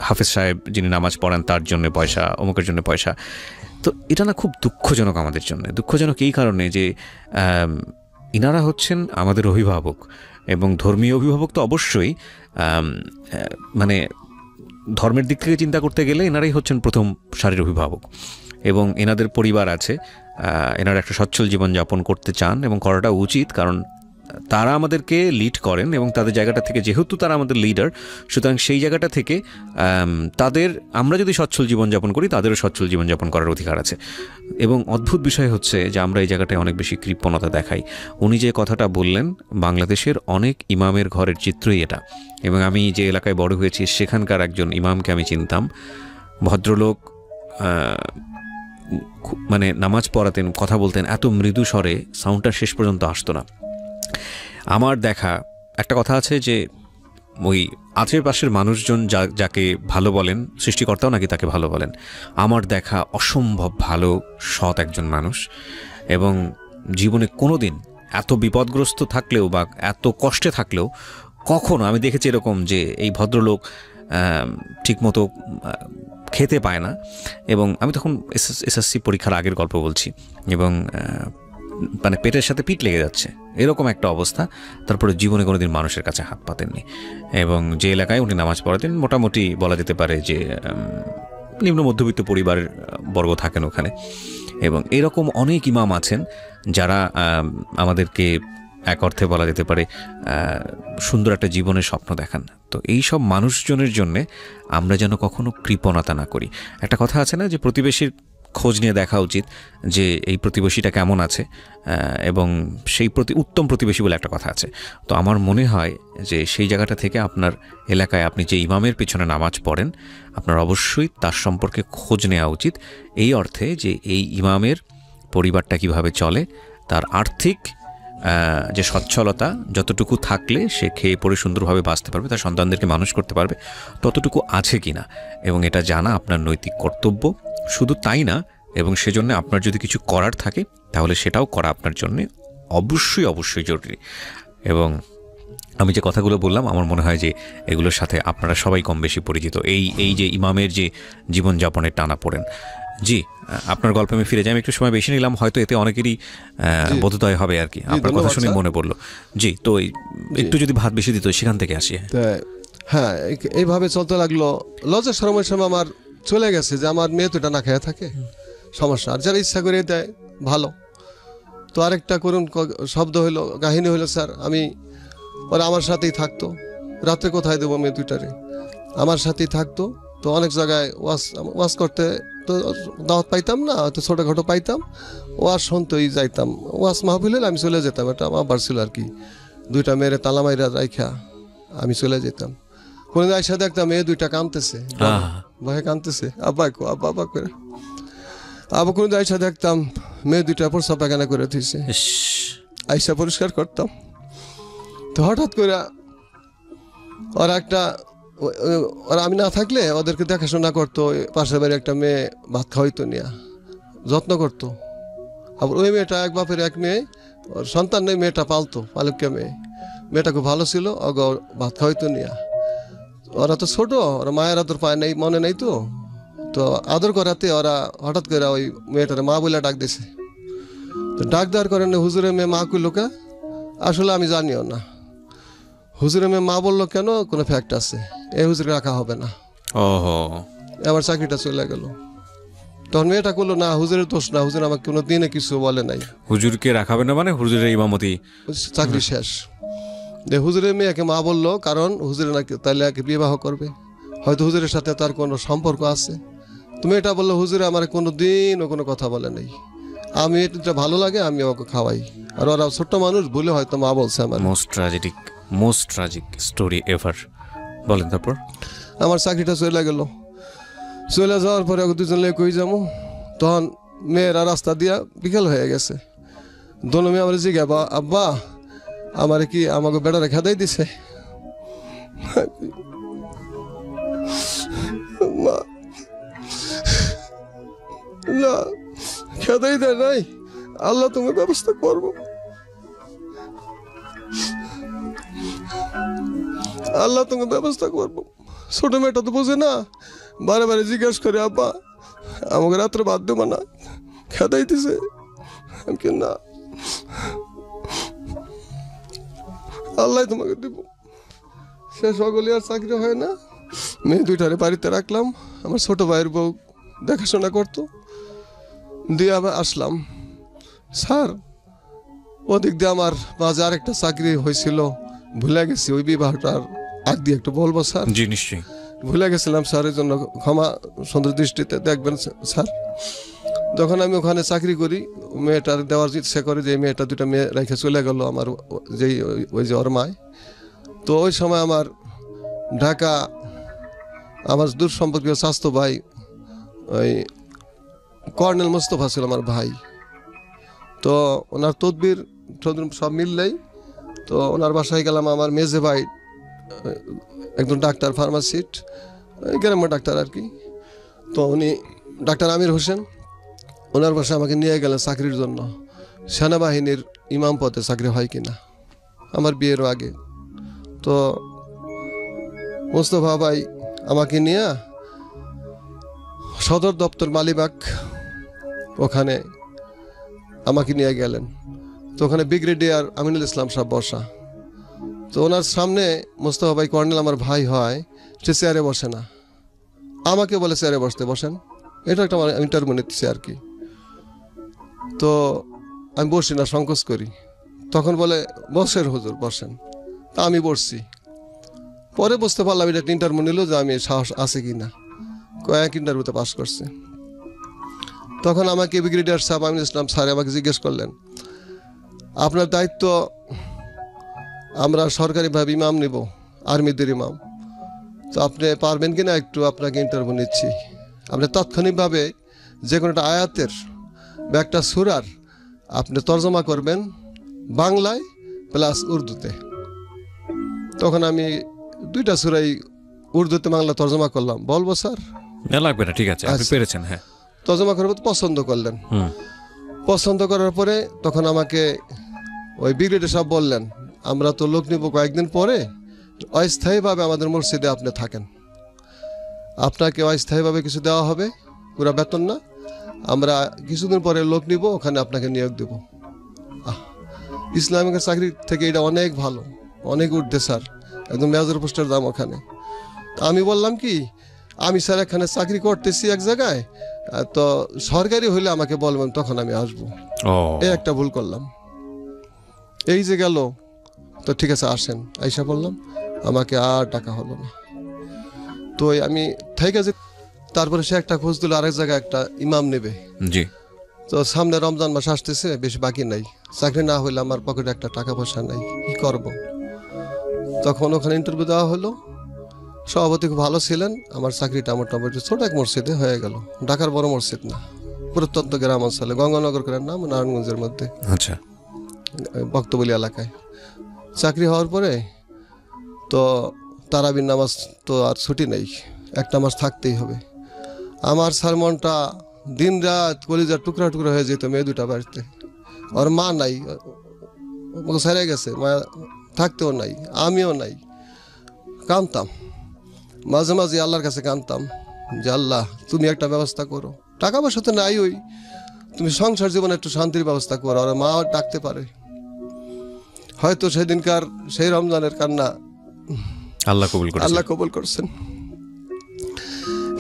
হাফেজ সাহেব যিনি নামাজ পড়ান, তার জন্য পয়সা, অমুকের জন্য পয়সা। তো এটা না খুব দুঃখজনক আমাদের জন্য। দুঃখজনক এই কারণে যে ইনারা হচ্ছেন আমাদের অভিভাবক, এবং ধর্মীয় অভিভাবক তো অবশ্যই, মানে ধর্মের দিক থেকে চিন্তা করতে গেলে এনারাই হচ্ছেন প্রথম সারির অভিভাবক। এবং এনাদের পরিবার আছে, এনারা একটা সচ্ছল জীবনযাপন করতে চান, এবং করাটা উচিত, কারণ তারা আমাদেরকে লিড করেন, এবং তাদের জায়গাটা থেকে, যেহেতু তারা আমাদের লিডার, সুতরাং সেই জায়গাটা থেকে তাদের, আমরা যদি সচ্ছল জীবনযাপন করি, তাদেরও সচ্ছল জীবনযাপন করার অধিকার আছে। এবং অদ্ভুত বিষয় হচ্ছে যে আমরা এই জায়গাটায় অনেক বেশি কৃপণতা দেখাই। উনি যে কথাটা বললেন, বাংলাদেশের অনেক ইমামের ঘরের চিত্রই এটা। এবং আমি যে এলাকায় বড় হয়েছি, সেখানকার একজন ইমামকে আমি চিনতাম, ভদ্রলোক, মানে নামাজ পড়াতেন, কথা বলতেন এত মৃদু স্বরে, সাউন্ডটা শেষ পর্যন্ত আসতো না। আমার দেখা একটা কথা আছে যে ওই আশেপাশের মানুষজন যাকে ভালো বলেন, সৃষ্টিকর্তাও নাকি তাকে ভালো বলেন। আমার দেখা অসম্ভব ভালো, সৎ একজন মানুষ, এবং জীবনে কোনো দিন এত বিপদগ্রস্ত থাকলেও বা এত কষ্টে থাকলেও কখনো আমি দেখেছি এরকম যে এই ভদ্রলোক ঠিকমতো খেতে পায় না। এবং আমি তখন এসএসসি পরীক্ষার আগের গল্প বলছি, এবং মানে পেটের সাথে পিঠ লেগে যাচ্ছে, এরকম একটা অবস্থা। তারপরে জীবনে কোনোদিন মানুষের কাছে হাত পাতেননি। এবং যে এলাকায় উনি নামাজ পড়াতেন, মোটামুটি বলা যেতে পারে যে নিম্ন মধ্যবিত্ত পরিবারের বর্গ থাকেন ওখানে। এবং এরকম অনেক ইমাম আছেন যারা আমাদেরকে এক অর্থে বলা যেতে পারে সুন্দর একটা জীবনের স্বপ্ন দেখান। তো এই সব মানুষজনের জন্যে আমরা যেন কখনো কৃপণতা না করি। একটা কথা আছে না যে প্রতিবেশীর খোঁজ নিয়ে দেখা উচিত যে এই প্রতিবেশীটা কেমন আছে, এবং সেই উত্তম প্রতিবেশী বলে একটা কথা আছে। তো আমার মনে হয় যে সেই জায়গাটা থেকে আপনার এলাকায় আপনি যে ইমামের পিছনে নামাজ পড়েন, আপনার অবশ্যই তার সম্পর্কে খোঁজ নেওয়া উচিত, এই অর্থে যে এই ইমামের পরিবারটা কিভাবে চলে, তার আর্থিক যে সচ্ছলতা যতটুকু থাকলে সে খেয়ে পড়ে সুন্দরভাবে বাঁচতে পারবে, তার সন্তানদেরকে মানুষ করতে পারবে, ততটুকু আছে কিনা, এবং এটা জানা আপনার নৈতিক কর্তব্য। শুধু তাই না, এবং সেজন্য আপনার যদি কিছু করার থাকে তাহলে সেটাও করা আপনার জন্য অবশ্যই অবশ্যই জরুরি। এবং আমি যে কথাগুলো বললাম, আমার মনে হয় যে এগুলোর সাথে আপনারা সবাই কম বেশি পরিচিত। এই যে ইমামের যে জীবনযাপনের টানাপোড়েন, জি, আপনার গল্পে আমি ফিরে যাই। আমি একটু সময় বেশি নিলাম, হয়তো এতে অনেকেরই বোধোদয় হবে আর কি। আপনার কথা শুনে মনে পড়লো। জি, তো একটু যদি ভাত বেশি দিত সেখান থেকে আসি। হ্যাঁ, এইভাবে চলতে লাগলো। লজ্জার সময় আমার চলে গেছে যে আমার মেয়ে তো এটা না খেয়ে থাকে, সমস্যা। আর যারা ইচ্ছা করে দেয় ভালো। তো আরেকটা করুন শব্দ হইলো, কাহিনী হইলো, স্যার আমি ওরা আমার সাথেই থাকতো। রাত্রে কোথায় দেবো মেয়ে দুইটারে, আমার সাথেই থাকতো। তো অনেক জায়গায় ওয়াজ করতে তো দাওয়াত পাইতাম না, হয়তো ছোটোখাটো পাইতাম, ওয়াজ শুনতেই যাইতাম। ওয়াজ মাহফিল হলে আমি চলে যেতাম, এটা আমার বার ছিল আর কি। দুইটা মেয়েরে তালামাইরা রাইখা আমি চলে যেতাম। কোনদিন আইসা দেখতাম মেয়ে দুইটা কাঁদতেছে, ভয়ে কাঁদতেছে, আব্বা কো আব্বা আব্বা করে। আবার কোনদিন আইসা দেখতাম মেয়ে দুইটা প্রস্রাব পায়খানা করে দিয়েছে, আইসা পরিষ্কার করতাম। তো হঠাৎ করে ওরা আমি না থাকলে ওদেরকে দেখাশোনা করতো। পাশের বাড়ি একটা মেয়ে ভাত খাওয়াইতো, নিয়া যত্ন করতো। আবার ওই মেয়েটা এক বাপের এক মেয়ে, ওর সন্তান নেই, মেয়েটা পালুকে মেয়েটা খুব ভালো ছিল, ভাত খাওয়াইতো নিয়া। ওরা তো ছোট, ওরা মায়ের আদর পায় নাই, মনে নাই। তো আদর করাতে ওরা হঠাৎ করে ওই মেয়েটারে মা বলে ডাক দিছে। তো ডাক দেওয়ার কারণে হুজুরের মেয়ে মা কইল কে, আসলে আমি জানিও না। হুজুরের মেয়ে মা বললো কেন, কোনো ফ্যাক্ট আছে, এই হুজুরে রাখা হবে না। আমার চাকরিটা চলে গেল। তখন মেয়েটা করলো না, হুজুরের দোষ না, হুজুর আমাকে কোনো দিনে কিছু বলে নাই। হুজুরকে রাখা হবে না মানে হুজুরের ইমামতি, চাকরি শেষ। যে হুজুরের মেয়েকে মা বললো, কারণ হুজুরে নাকি তাহলে একে বিবাহ করবে, হয়তো হুজুরের সাথে তার কোনো সম্পর্ক আছে। তুমি এটা বললো, হুজুরে আমার কোনো দিনও কোনো কথা বলে নাই, আমি এটা ভালো লাগে আমি ওকে খাওয়াই। আর ওরা ছোট্ট মানুষ বলে হয়তো মা বলছে আমার। Most tragic story ever. বলেন তারপর। আমার চাকরিটা চলে গেল। চলে যাওয়ার পরে দুজন লেগে কই যাবো, তখন মেয়েরা রাস্তা দিয়া বিকেল হয়ে গেছে। দোনো মেয়ে আমার জিজ্ঞাবা, আব্বা আমার কি আমাকে বেড়া রেখা দেয় দিছে? না, খেদাই দেয় নাই, আল্লাহ তুমি ব্যবস্থা করবো, আল্লাহ তুমি ব্যবস্থা করবো। ছোট মেয়েটা তো বোঝে না, বারে বারে জিজ্ঞেস করে, আব্বা আমাকে রাত্রে বাদ দেবো না, খেদাই দিছে। না, আল্লাহ তোমাকে দিব। সে সকলে আর চাকরি হয় না। মেয়ে দুইটারে বাড়িতে রাখলাম, আমার ছোট ভাইয়ের বউ দেখাশোনা করতো, দিয়ে আবার আসলাম। স্যার ওদিক দিয়ে আমার মাঝে আরেকটা চাকরি হয়েছিল, ভুলে গেছি, ওই বিবাহটার আগ দিয়ে একটু বলবো স্যার? জি নিশ্চয়ই। ভুলে গেছিলাম স্যার, এর জন্য ক্ষমা সুন্দর দৃষ্টিতে দেখবেন স্যার। যখন আমি ওখানে চাকরি করি, মেয়েটার দেওয়ার ইচ্ছে করে, যে মেয়েটা দুটা মেয়ে রেখে চলে গেল আমার, যেই ওই যে ওর মায়। তো ওই সময় আমার ঢাকা আমার দূর সম্পর্কীয় স্বাস্থ্য ভাই, ওই কর্নেল মোস্তফা ছিল আমার ভাই। তো ওনার তদবির সব মিললেই তো ওনার বাসায় গেলাম। আমার মেজে ভাই একজন ডাক্তার, ফার্মাসিস্ট, গ্রামের ডাক্তার আর কি। তো উনি ডাক্তার আমির হোসেন, ওনার বাসায় আমাকে নিয়ে গেলেন চাকরির জন্য। সেনাবাহিনীর ইমাম পদে চাকরি হয় কিনা, আমার বিয়েরও আগে। তো মোস্তফা ভাই আমাকে নিয়ে সদর দপ্তর মালিবাগ, ওখানে আমাকে নিয়ে গেলেন। তো ওখানে ব্রিগেডিয়ার আমিনুল ইসলাম সাহেব বসা। তো ওনার সামনে মোস্তফা ভাই কর্নেল আমার ভাই হয়, সে চেয়ারে বসে না, আমাকে বলে চেয়ারে বসেন। এটা একটা আমার ইন্টারভিউ নিচ্ছে আর কি। তো আমি বসি না, সংকোচ করি। তখন বলে বসেন হুজুর বসেন। তা আমি বসছি। পরে বুঝতে পারলাম এটা একটা ইন্টারভিউ নিল, যে আমি সাহস আছে কি না, কয়েক ইন্টারভিউতে পাস করছে। তখন আমাকে ব্রিগেডিয়ার সাহেব আমিনুল ইসলাম স্যার আমাকে জিজ্ঞেস করলেন, আপনার দায়িত্ব, আমরা সরকারিভাবে ইমাম নিব, আর্মিদের ইমাম, তো আপনি পারবেন কিনা একটু, আপনাকে ইন্টারভিউ নিচ্ছি। আপনি তাৎক্ষণিকভাবে যে কোনো একটা আয়াতের বা একটা সূরার আপনি তর্জমা করবেন বাংলায় প্লাস উর্দুতে। তখন আমি দুইটা সূরাই উর্দুতে বাংলা তর্জমা করলাম। বলবো স্যার? লাগবে না, ঠিক আছে, আপনি পেরেছেন। হ্যাঁ, তর্জমা করবো, পছন্দ করলেন। পছন্দ করার পরে তখন আমাকে ওই ব্রিগেডিয়ার সাহেব বললেন, আমরা তো লোক নিব কয়েকদিন পরে, অস্থায়ীভাবে আমাদের মসজিদে আপনি থাকেন, আপনাকে অস্থায়ীভাবে কিছু দেওয়া হবে, পুরা বেতন না, আমরা কিছুদিন পরে লোক নিব, ওখানে আপনাকে নিয়োগ দেব। ইসলামিকের চাকরি থেকে এটা অনেক ভালো, অনেক ঊর্ধ্বে স্যার, একদম মেজর পোস্টের দাম ওখানে। আমি বললাম কি, আমি স্যার এখানে চাকরি করতেছি এক জায়গায়, তো সরকারি হইলে আমাকে বলবেন, তখন আমি আসবো। এই একটা ভুল করলাম। এই যে গেল, তো ঠিক আছে আসেন, আইসা বললাম, আমাকে আর টাকা হলো না। তো আমি থেকে যে তারপরে সে একটা খোঁজ দিল, আরেক জায়গায় একটা ইমাম নেবে। জি। তো সামনে রমজান মাস আসতেছে, বেশি বাকি নাই, চাকরি না হইলে আমার পকেটে একটা টাকা পয়সা নাই, কি করব। তখন ওখানে ইন্টারভিউ দেওয়া হলো, সভাপতি খুব ভালো ছিলেন, আমার চাকরিটা মোটামুটি ছোট এক মসজিদে হয়ে গেল। ঢাকার বড় মসজিদ না, প্রত্যন্ত গ্রাম অঞ্চলে, গঙ্গানগর করে নাম, নারায়ণগঞ্জের মধ্যে, আচ্ছা, বক্তবলী এলাকায়। চাকরি হওয়ার পরে তো তারাবির নামাজ তো আর ছুটি নেই, একটা মাস থাকতেই হবে। আমার স্যার মনটা দিন রাত কলিজার টুকরা টুকরা হয়ে যেত মেয়ে দুটা বাড়িতে। ওর মা নাই, ওকে ছেড়ে গেছে, মা থাকতেও নাই, আমিও নাই। কাঁদতাম মাঝে মাঝে, আল্লাহর কাছে কাঁদতাম যে আল্লাহ তুমি একটা ব্যবস্থা করো, টাকা পয়সা তো নাই, ওই তুমি সংসার জীবনে একটু শান্তির ব্যবস্থা করো। আর মা ডাকতে পারে, হয়তো সেদিনকার সেই রমজানের কান্না আল্লাহ কবুল করছেন।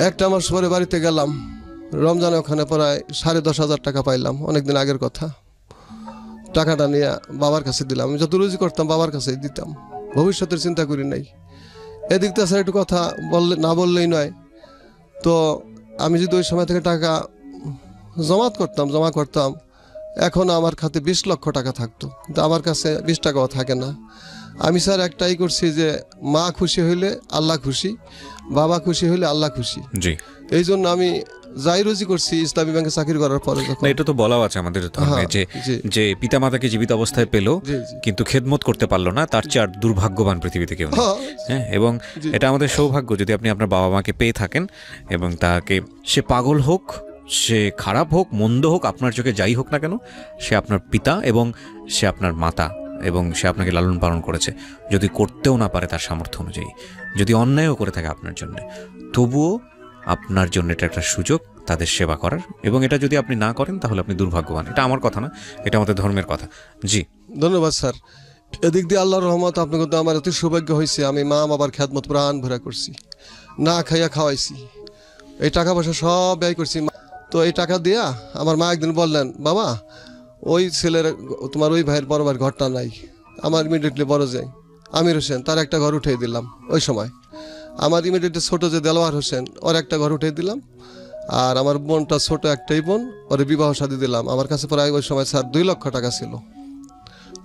একটা মাস পরে বাড়িতে গেলাম, রমজানে ওখানে প্রায় 10,500 টাকা পাইলাম, অনেকদিন আগের কথা। টাকাটা নিয়ে বাবার কাছে দিলাম, আমি যত রুজি করতাম বাবার কাছেই দিতাম, ভবিষ্যতের চিন্তা করি নাই। এদিক থেকে স্যার একটু কথা না বললেই নয়। তো আমি যদি ওই সময় থেকে টাকা জমা করতাম, এখন আমার খাতে 20 লক্ষ টাকা থাকতো, কিন্তু আমার কাছে 20 টাকাও থাকে না। আমি স্যার একটাই করছি যে মা খুশি হইলে আল্লাহ খুশি, বাবা খুশি হইলে আল্লাহ খুশি। জি। এই জন্য আমি যাই রুজি করছি ইসলামী ব্যাংকে চাকরি করার পরে। এটা তো বলাও আছে আমাদের ধর্মে যে পিতামাতাকে জীবিত অবস্থায় পেলো কিন্তু খেদমত করতে পারলো না, তার চেয়ে আর দুর্ভাগ্যবান পৃথিবীতে কেউ নেই। হ্যাঁ, এবং এটা আমাদের সৌভাগ্য যদি আপনি আপনার বাবা মাকে পেয়ে থাকেন, এবং তাকে সে পাগল হোক, সে খারাপ হোক, মন্দ হোক, আপনার চোখে যাই হোক না কেন, সে আপনার পিতা এবং সে আপনার মাতা, এবং সে আপনাকে লালন পালন করেছে। যদি করতেও না পারে তার সামর্থ্য অনুযায়ী, যদি অন্যায়ও করে থাকে আপনার জন্য, তবুও আপনার জন্য এটা একটা সুযোগ তাদের সেবা করার, এবং এটা যদি আপনি না করেন তাহলে আপনি দুর্ভাগ্যবান। এটা আমার কথা না, এটা আমাদের ধর্মের কথা। জি, ধন্যবাদ স্যার। এদিক দিয়ে আল্লাহর রহমত, আপনাকে তো আমার অতি সৌভাগ্য হয়েছে, আমি মা বাবার খেদমত প্রাণ ভরা করছি, না খাইয়া খাওয়াইছি, এই টাকা পয়সা সব ব্যয় করছি। তো এই টাকা দিয়া আমার মা একদিন বললেন, বাবা ওই ছেলের, তোমার ওই ভাইয়ের বড় ভাইয়ের ঘরটা নাই, আমার ইমিডিয়েটলি বড় যে আমির হোসেন, তার একটা ঘর উঠিয়ে দিলাম। ওই সময় আমার ইমিডিয়েটলি ছোট যে দেলোয়ার হোসেন, ওর একটা ঘর উঠিয়ে দিলাম। আর আমার বোনটা ছোট একটাই বোন, ওর বিবাহ শাদী দিলাম। আমার কাছে প্রায় ওই সময় স্যার 2 লক্ষ টাকা ছিল।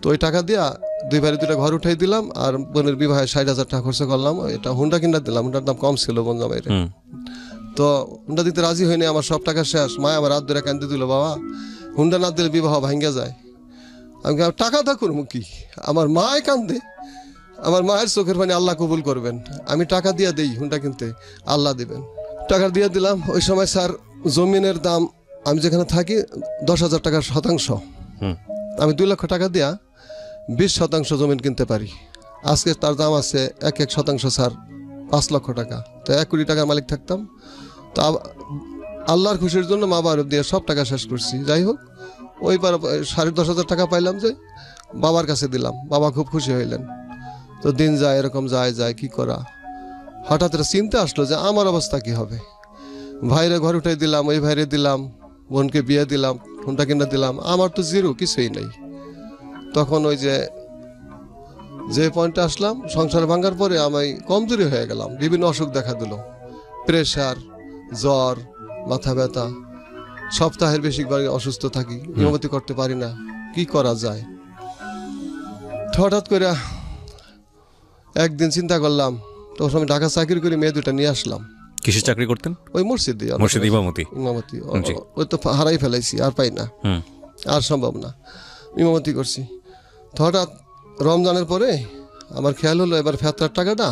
তো ওই টাকা দিয়া দুই ভাইয়ের 2টা ঘর উঠিয়ে দিলাম, আর বোনের বিবাহে 60,000 টাকা খরচ করলাম। এটা হুন্ডা কিনা দিলাম, হুন্ডার দাম কম ছিল বোন জামাইরে। তো হুন্ডা দিতে রাজি হয়নি, আমার সব টাকা শেষ। মা আমার হাত ধরে কান্দে দিল, বাবা হুন্ডা না দিলে বিবাহ ভাঙ্গা যায়। আমি টাকা দা করবো কি, আমার মায় কান্দে, আমার মায়ের চোখের পানি আল্লাহ কবুল করবেন, আমি টাকা দিয়ে দেই হুন্ডা কিনতে, আল্লাহ দিবেন। টাকা দিয়ে দিলাম। ওই সময় স্যার জমিনের দাম, আমি যেখানে থাকি 10,000 টাকার শতাংশ, আমি 2 লক্ষ টাকা দিয়া 20% জমিন কিনতে পারি। আজকে তার দাম আছে 1 শতাংশ স্যার 5 লক্ষ টাকা। তো 1 কোটি টাকার মালিক থাকতাম। তো আল্লাহর খুশির জন্য মা বাবার দিয়ে সব টাকা শেষ করছি। যাই হোক, ওই 10,500 টাকা পাইলাম, যে বাবার কাছে দিলাম, বাবা খুব খুশি হইলেন। তো দিন যায় এরকম যায় কি করা। হঠাৎ চিন্তা আসলো যে আমার অবস্থা কি হবে। ভাইরে ঘর উঠাই দিলাম, ওই ভাইরে দিলাম, বোনকে বিয়ে দিলাম, হুন্ডা কিনা দিলাম, আমার তো জিরো, কিছুই নেই। তখন ওই যে পয়েন্টে আসলাম, সংসার ভাঙার পরে আমি কমজোরি হয়ে গেলাম, বিভিন্ন অসুখ দেখা দিল, প্রেশার, জ্বর, মাথা ব্যথা, সপ্তাহের বেশিরভাগ অসুস্থ থাকি, ইমামতি করতে পারি না, কি করা যায়। হঠাৎ করে একদিন চিন্তা করলাম, তখন আমি ঢাকা চাকরি করে মেয়ে 2টা নিয়ে আসলাম। কিসের চাকরি করতেন? ওই মসজিদে ইমামতি। ওই তো হারাই ফেলাইছি, আর পাই না, আর সম্ভব না, ইমামতি করছি। তো হঠাৎ রমজানের পরে আমার খেয়াল হলো, এবার ফেতরার টাকাটা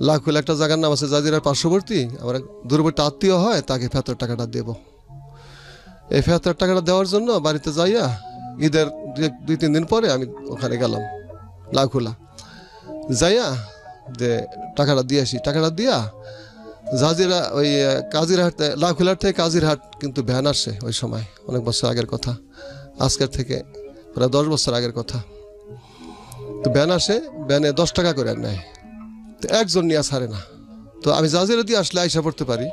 লাখুল একটা জায়গার নাম আছে জাজিরার পার্শ্ববর্তী, আমার দূরবর্তী আত্মীয় হয়, তাকে ফেতরার টাকাটা দেব। এই ফেতরার টাকাটা দেওয়ার জন্য বাড়িতে যাইয়া ঈদের 2-3 দিন পরে আমি ওখানে গেলাম লাখুলা, যাইয়া যে টাকাটা দিয়ে আসি। টাকাটা দিয়া জাজিরা ওই কাজিরহাট, লাউখিলার থেকে কাজিরহাট কিন্তু ভ্যান আসে ওই সময়, অনেক বছর আগের কথা, আজকের থেকে প্রায় 10 বছর আগের কথা। তো ভ্যান আসে, ভ্যানে 10 টাকা করে নেয়, তো একজন নিয়ে ছাড়ে না। তো আমি জাজিরা দিয়ে আসলে আইসা পড়তে পারি,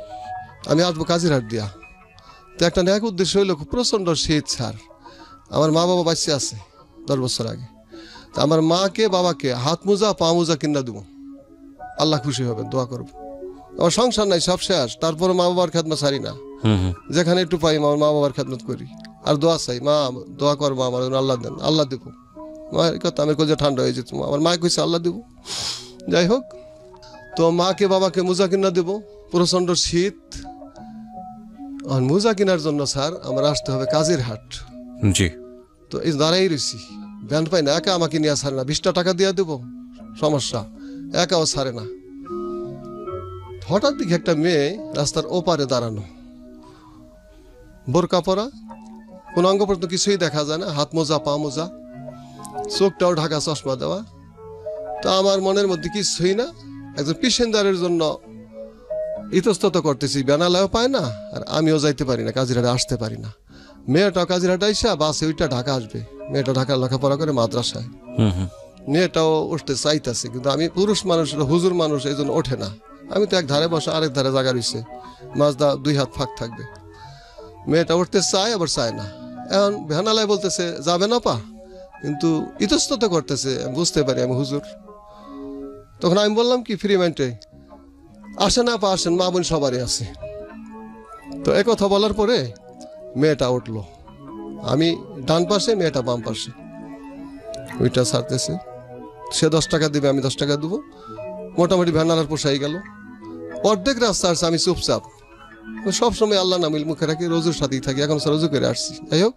আমি আসবো কাজিরহাট দিয়া। তো একটা ন্যাক উদ্দেশ্য হইল প্রচণ্ড শীত ছাড়, আমার মা বাবা বাঁচে আছে 10 বছর আগে, তো আমার মাকে বাবাকে হাত মোজা পা মোজা কিনা দেবো, আল্লাহ খুশি হবে, দোয়া করবো। আমার সংসার নাই, সব শেষ, তারপরে মা বাবার খেদমত ছাড়ি না, যেখানে একটু পাই আমার মা বাবার খেদমত করি, আর দোয়া চাই, মা দোয়া করবো আমার আল্লাহ দেন, আল্লাহ দেবো। মায়ের কথা আমি কই যে ঠান্ডা হয়ে যেত, আমার মায় কইছে আল্লাহ দেবো। যাই হোক, তো মাকে বাবাকে মোজা কিনা দেবো, প্রচণ্ড শীত। আর মোজা কেনার জন্য স্যার আমার আসতে হবে কাজিরহাট। জি। তো এই দাঁড়াই রয়েছি, ভ্যান পাই না, একা আমাকে নিয়ে ছাড়ে না, 20 টাকা দিয়ে দেবো, সমস্যা, একাও ছাড়ে না। হঠাৎ দিকে একটা মেয়ে রাস্তার ওপারে দাঁড়ানো, বোরকা পরা, কোনো অঙ্গ পর্যন্ত কিছুই দেখা যায় না, হাত মোজা পা মোজা, চোখটাও ঢাকা, চশমা দেওয়া। তো আমার মনের মধ্যে কিছুই না, একজন পেশেন্টারের জন্য ইতস্তত করতেছি, বেনালাও পায় না, আর আমিও যাইতে পারি না, কাজিরহাটে আসতে পারি না। মেয়েটাও কাজিরহাটে আইসা বাসে ওইটা ঢাকা আসবে, মেয়েটা ঢাকা লেখাপড়া করে মাদ্রাসায়, মেয়েটাও উঠতে চাইতেছে, কিন্তু আমি পুরুষ মানুষ, হুজুর মানুষ, এই জন্য ওঠে না। আমি তো এক ধারে বসে, আরেক ধারে জায়গা রয়েছে, মাজদা 2 হাত ফাঁক থাকবে। মেয়েটা উঠতে চায়, আবার চায় না। এখন ভ্যানালায় বলতেছে যাবে না পা, কিন্তু ইতস্তত করতেছে, আমি বুঝতে পারি আমি হুজুর। তখন আমি বললাম কি ফ্রি মাইন্ডে, আসেন আপা আসেন, মা বোন সবারই আছে। তো একথা বলার পরে মেয়েটা উঠলো, আমি ডান পাশে, মেয়েটা বাম পাশে, ওইটা ছাড়তেছে। সে 10 টাকা দিবে, আমি 10 টাকা দেবো, মোটামুটি ভ্যানালার পোষাই গেল। অর্ধেক রাস্তা আসছে, আমি চুপচাপ, সবসময় আল্লাহ নামিল মুখে রাখি, রোজুর সাথেই থাকি, এখন রোজু করে আসছি। যাই হোক,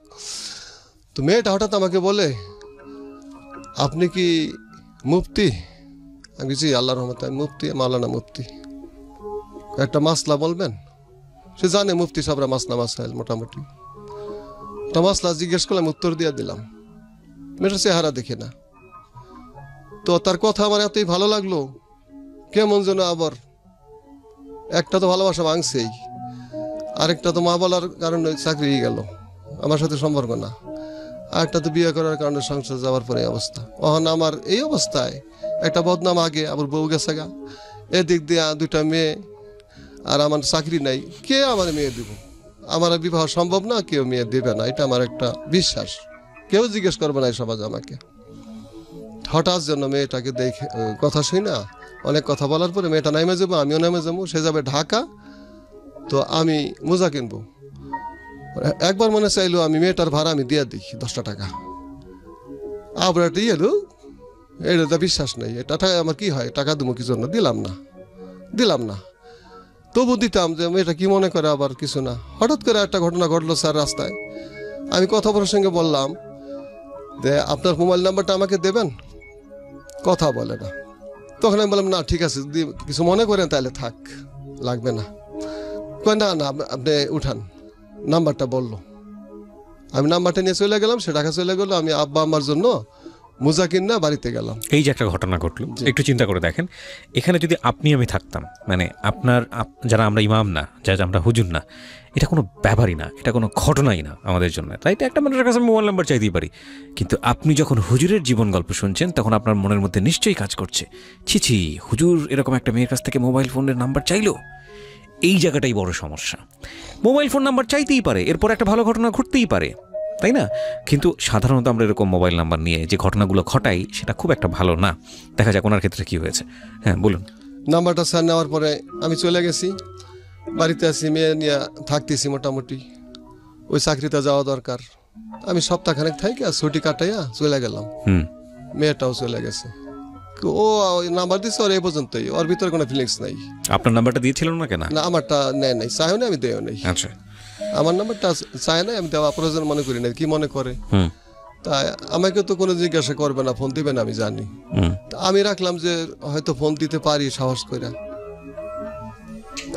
তো মেয়েটা হঠাৎ আমাকে বলে আপনি কি মুফতি? আমি জি, আল্লাহ রহমতে আমি মুফতি, মাওলানা মুফতি। একটা মাসলা বলবেন? সে জানে মুফতি সাহেবরা মাসলা মাসাইল মোটামুটি, একটা মাসলা জিজ্ঞেস করলাম, উত্তর দিয়ে দিলাম। মেয়েটার চেহারা দেখে না, তো তার কথা আমার এতই ভালো লাগলো, কেমন যেন আবার, একটা তো ভালোবাসা ভাঙছেই, আরেকটা তো মা বলার কারণে চাকরি গেল, আমার সাথে সম্পর্ক না, আরেকটা তো বিয়ে করার কারণে সংসার যাওয়ার পরে অবস্থা। অহন আমার এই অবস্থায় একটা বদনাম আগে, আবার বউ গেছে গা, এদিক দিয়ে 2টা মেয়ে, আর আমার চাকরি নাই, কে আমার মেয়ে দিব? আমার বিবাহ সম্ভব না, কেউ মেয়ে দেবে না, এটা আমার একটা বিশ্বাস, কেউ জিজ্ঞেস করবে না এই সমাজ আমাকে। হঠাৎ যেন মেয়েটাকে দেখে, কথা শুই না, অনেক কথা বলার পরে মেয়েটা নামে যাবো, আমিও নামে যাবো, সে যাবে ঢাকা, তো আমি মোজা কিনবো। একবার মনে চাইলো আমি মেয়েটার ভাড়া আমি দিয়ে দিই 10 টাকা, আবার এটা এলো, এটা বিশ্বাস নেই, এটা আমার কি হয়, টাকা দেবো কি জন্য, দিলাম না, তবু দিতাম, যে মেয়েটা কি মনে করে আবার কিছু না। হঠাৎ করে একটা ঘটনা ঘটলো স্যার রাস্তায়, আমি কথা বলার সঙ্গে বললাম যে আপনার মোবাইল নাম্বারটা আমাকে দেবেন, কথা বলে না। তখন আমি বললাম না ঠিক আছে, যদি কিছু মনে করেন তাহলে থাক, লাগবে না। না না আপনি উঠান, নাম্বারটা বললো, আমি নাম্বারটা নিয়ে চলে গেলাম, সে ঢাকা চলে গেলো, আমি আব্বা আমার জন্য মোজা কিনা বাড়িতে গেলাম। এই যে একটা ঘটনা ঘটলো, একটু চিন্তা করে দেখেন, এখানে যদি আপনি আমি থাকতাম, মানে যারা আমরা ইমাম না, যারা আমরা হুজুর না, এটা কোনো ব্যাপারই না, এটা কোনো ঘটনাই না আমাদের জন্য, তাই তো একটা মানুষের কাছে মোবাইল নাম্বার চাইতেই পারি। কিন্তু আপনি যখন হুজুরের জীবন গল্প শুনছেন, তখন আপনার মনের মধ্যে নিশ্চয়ই কাজ করছে, ছি হুজুর এরকম একটা মেয়ের কাছ থেকে মোবাইল ফোনের নাম্বার চাইলো। এই জায়গাটাই বড় সমস্যা। মোবাইল ফোন নাম্বার চাইতেই পারে, এরপর একটা ভালো ঘটনা ঘটতেই পারে, তাই না? কিন্তু সাধারণত আমরা এরকম মোবাইল নাম্বার নিয়ে যে ঘটনাগুলো ঘটাই, সেটা খুব একটা ভালো না। দেখা যাক ওনার ক্ষেত্রে কি হয়েছে। হ্যাঁ বলুন। নাম্বারটা স্যার নেওয়ার পরে আমি চলে গেছি, বাড়িতে আছি, মেয়ে নিয়ে থাকতেছি মোটামুটি, ওই চাকরিতে যাওয়া দরকার। আমি সপ্তাহখানেক থাকি আর ছুটি কাটাইয়া চলে গেলাম, মেয়েটাও চলে গেছে। ও নাম্বার দিচ্ছে, ওর এই পর্যন্তই, ওর ভিতরে কোনো ফিলিংস নাই। আপনার নাম্বারটা দিয়েছিলেন না কেন? না, আমারটা নেয় নাই, চাইও না, আমি দেও নাই। আচ্ছা, আমার নাম্বারটা চায় না, আমি দেওয়া প্রয়োজন মনে করি না, কি মনে করে। তাই আমাকে তো কোনো জিজ্ঞাসা করবে না, ফোন দিবে না, আমি জানি। আমি রাখলাম যে হয়তো ফোন দিতে পারি সাহস করে।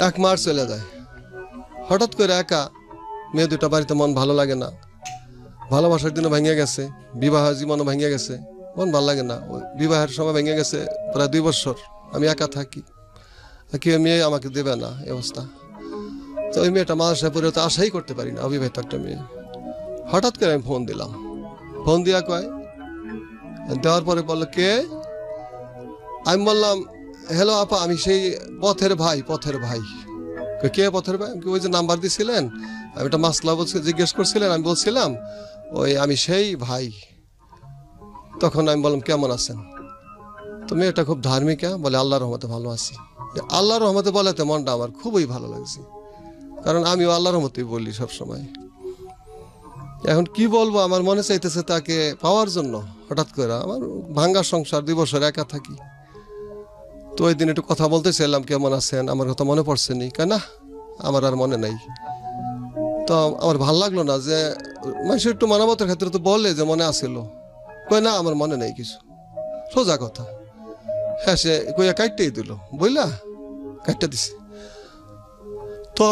1 মাস চলে যায়, হঠাৎ করে একা, মেয়ে 2টা বাড়িতে, মন ভালো লাগে না, ভালোবাসার দিনও ভেঙে গেছে, বিবাহ জীবনও ভেঙে গেছে, মন ভালো লাগে না। বিবাহের সময় ভেঙে গেছে প্রায় 2 বছর, আমি একা থাকি। কেউ মেয়ে আমাকে দেবে না এই অবস্থা। তো ওই মেয়েটা মাদ্রাসায় পড়ে তো আশাই করতে পারি না, অবিবাহিত একটা মেয়ে। হঠাৎ করে আমি ফোন দিলাম, ফোন দিয়া কয়, দেওয়ার পরে বললো কে? আমি বললাম হ্যালো আপা, আমি সেই পথের ভাই। কে পথের ভাই? ওই যে নাম্বার দিছিলেন, আমি একটা মাসলা জিজ্ঞেস করছিলেন, আমি বলছিলাম ওই আমি সেই ভাই। তখন আমি বললাম কেমন আছেন? তো মেয়েটা খুব ধার্মিকা, বলে আল্লাহর রহমতে ভালো আছি। আল্লাহর রহমতে বলাতে মনটা আমার খুবই ভালো লাগছে, কারণ আমিও আল্লাহর রহমতেই বলি সবসময়। এখন কি বলবো, আমার মনে চাইতেছে তাকে পাওয়ার জন্য। হঠাৎ করে আমার ভাঙ্গা সংসার, 2 বছর একা থাকি। তো ওই দিন একটু কথা বলতে চাইলাম, কেমন আছেন, আমার কথা মনে পড়ছে নি? কেন আমার আর মনে নাই। তো আমার ভাল লাগলো না যে মানুষ একটু মানবতার ক্ষেত্রে তো বলে যে মনে আসিল, কই না আমার মনে নেই কিছু, সোজা কথা। হ্যাঁ, সে কইয়া কাটতেই দিল, বুঝলা, কাটতে দিছে। তো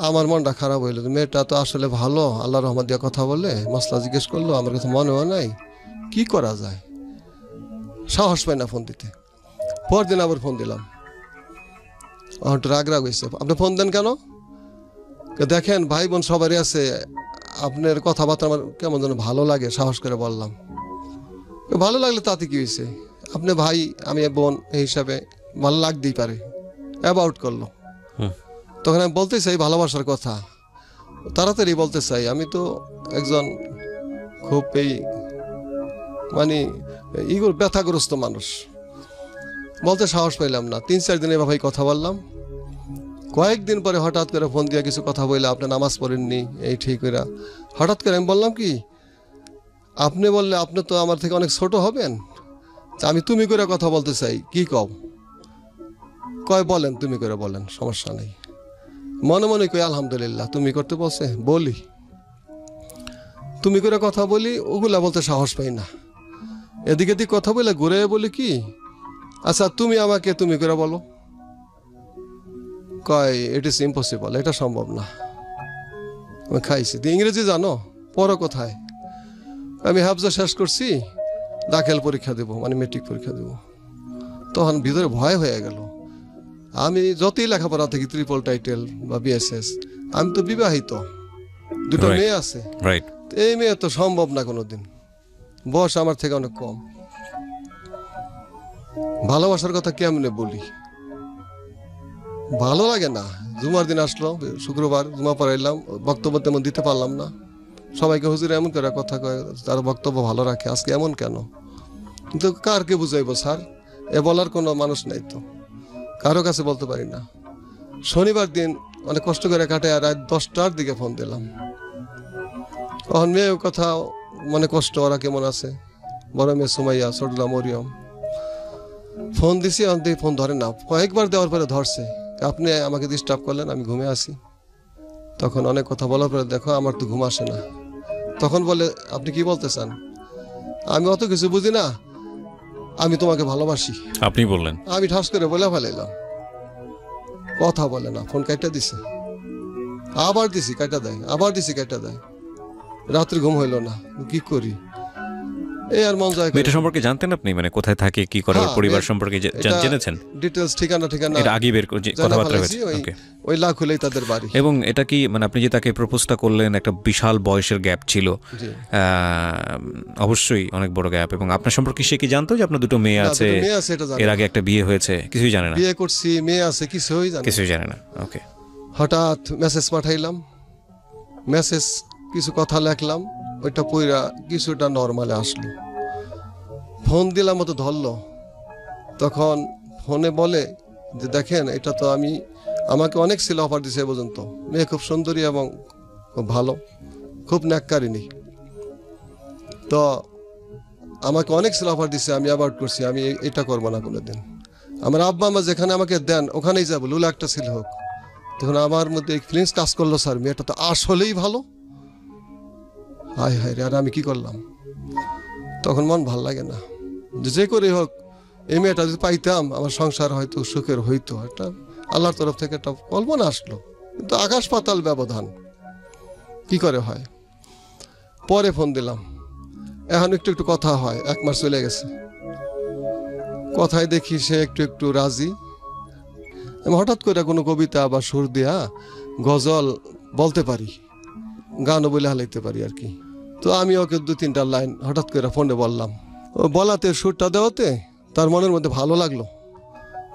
আমার মনটা খারাপ হইল, মেয়েটা তো আসলে ভালো, আল্লাহর রহমত দিয়ে কথা বলে, মশলা জিজ্ঞেস করলো, আমার কথা মনেও নাই, কি করা যায়? সাহস পাই না ফোন দিতে। পরদিন আবার ফোন দিলাম, একটু রাগ হয়েছে। আপনি ফোন দেন কেন? দেখেন ভাই বোন সবারই আছে, আপনার কথাবার্তা আমার কেমন যেন ভালো লাগে, সাহস করে বললাম। ভালো লাগলে তাতে কি হয়েছে, আপনি ভাই আমি বোন, এই হিসাবে ভালো লাগতেই পারে। অ্যাবাউট করলো। তখন আমি বলতে চাই ভালোবাসার কথা, তাড়াতাড়ি বলতে চাই। আমি তো একজন খুব মানে ইগোর ব্যথাগ্রস্ত মানুষ, বলতে সাহস পাইলাম না। 3-4 দিন এভাবেই কথা বললাম। কয়েকদিন পরে হঠাৎ করে ফোন দিয়ে কিছু কথা বললে, আপনি নামাজ পড়েননি এই ঠিক করে। হঠাৎ করে আমি বললাম কি, আপনি বললে আপনি তো আমার থেকে অনেক ছোট হবেন, আমি তুমি করে কথা বলতে চাই, কি কয় বলেন, তুমি করে বলেন, সমস্যা নেই। মনে মনে কই আলহামদুলিল্লাহ, তুমি করতে বলছে বলি, তুমি করে কথা বলি, ওগুলা বলতে সাহস পাই না। এদিকে দিক কথা বলে ঘুরে বলি কি, আচ্ছা তুমি আমাকে তুমি করে বলো। কয় ইট ইজ ইম্পসিবল, এটা সম্ভব না। আমি খাইছি। ইংরেজি জানো? পড়ো কোথায়? আমি হাফজা শেষ করছি, দাখিল পরীক্ষা দেব, মানে মেট্রিক পরীক্ষা দেব। তখন ভিতরে ভয় হয়ে গেল। আমি যতই লেখাপড়া থাকি, ট্রিপল টাইটেল বা বিএসএস, আমি তো বিবাহিত, 2টা মেয়ে আছে। এই মেয়ে তো সম্ভব না কোনোদিন, বয়স আমার থেকে অনেক কম। ভালোবাসার কথা কেমনে বলি, ভালো লাগে না। জুমার দিন আসলো, শুক্রবার জুমা পড়াইলাম, বক্তব্য তেমন দিতে পারলাম না। সবাইকে হুজুর এমন করে কথা কয়, তার বক্তব্য ভালো রাখে, আজকে এমন কেন? কিন্তু কারকে বুঝাইবো স্যার, এ বলার কোনো মানুষ নাই তো, কারো কাছে বলতে পারি না। শনিবার দিন অনেক কষ্ট করে কাটায়, রাত 10টার দিকে ফোন দিলাম। তখন মেয়ের কথা মনে কষ্ট, ওরা কেমন আছে, বড় মেয়ে সুমাইয়া, ছোটলা মরিয়ম। ফোন দিছি, ফোন ধরে না। কয়েকবার দেওয়ার পরে ধরছে, আপনি আমাকে ডিস্টার্ব করলেন, আমি ঘুমে আসি। তখন অনেক কথা বলার পরে, দেখো আমার তো ঘুম আসে না। তখন বলে আপনি কি বলতে চান? আমি অত কিছু বুঝি না, আমি তোমাকে ভালোবাসি। আপনি বললেন? আমি ঠাস করে বলে ফেলাইলাম। কথা বলে না, ফোন কাটা দিছে, আবার দিছি কাটা দেয়, আবার দিছি কাটা দেয়। রাত্রে ঘুম হইল না, কি করি? এই আর মন যায়। মেয়েটা সম্পর্কে জানতেন আপনি, মানে কোথায় থাকে, কি করে, পরিবার সম্পর্কে জেনেছেন? ডিটেইলস, ঠিকানা এটা আগে বের করে কথাবার্তা হয়েছে? ওই লাখ হলেই তাদের বাড়ি। এবং এটা কি মানে আপনি যে তাকে প্রপোজটা করলেন, একটা বিশাল বয়সের গ্যাপ ছিল, অবশ্যই অনেক বড় গ্যাপ। এবং আপনার সম্পর্কে সে কি জানতো যে আপনার 2টো মেয়ে আছে, এর আগে একটা বিয়ে হয়েছে? কিছুই জানে না? বিয়ে করছি, মেয়ে আছে, কিছুই জানে না। ওকে। হঠাৎ মেসেজ পাঠাইলাম, মেসেজ কিছু কথা লেখলাম, ওইটা পইরা কিছুটা নর্মালে আসলো। ফোন দিলাম, মতো ধরলো। তখন ফোনে বলে যে দেখেন, এটা তো আমাকে অনেক ছিল অফার দিছে এ পর্যন্ত, মেয়ে খুব সুন্দরী এবং খুব ভালো, খুব ন্যাক্কারিনী। তো আমাকে অনেক ছিল অফার দিছে, আমি অ্যাভয়েড করছি, আমি এটা করবো না কোনোদিন। আমার আব্বা আমা যেখানে আমাকে দেন ওখানেই যাবো, লুলা একটা ছিল হোক। তখন আমার মধ্যে ফিলিংস কাজ করলো, স্যার মেয়েটা তো আসলেই ভালো। হায় হায় রে, আর আমি কি করলাম? তখন মন ভাল লাগে না, যে করে হোক এই মেয়েটা যদি পাইতাম, আমার সংসার হয়তো সুখের হইতো। একটা আল্লাহর তরফ থেকে একটা কল্পনা আসলো, কিন্তু আকাশ পাতাল ব্যবধান, কি করে হয়? পরে ফোন দিলাম, এখন একটু কথা হয়। 1 মাস চলে গেছে, কথায় দেখি সে একটু রাজি। আমি হঠাৎ করে কোনো কবিতা বা সুর দিয়া গজল বলতে পারি, গানও বলে হালাইতে পারি আর কি। তো আমি ওকে 2-3টা লাইন হঠাৎ করে ফোনে বললাম। ও বলাতে সুরটা দেওয়াতে তার মনের মধ্যে ভালো লাগলো।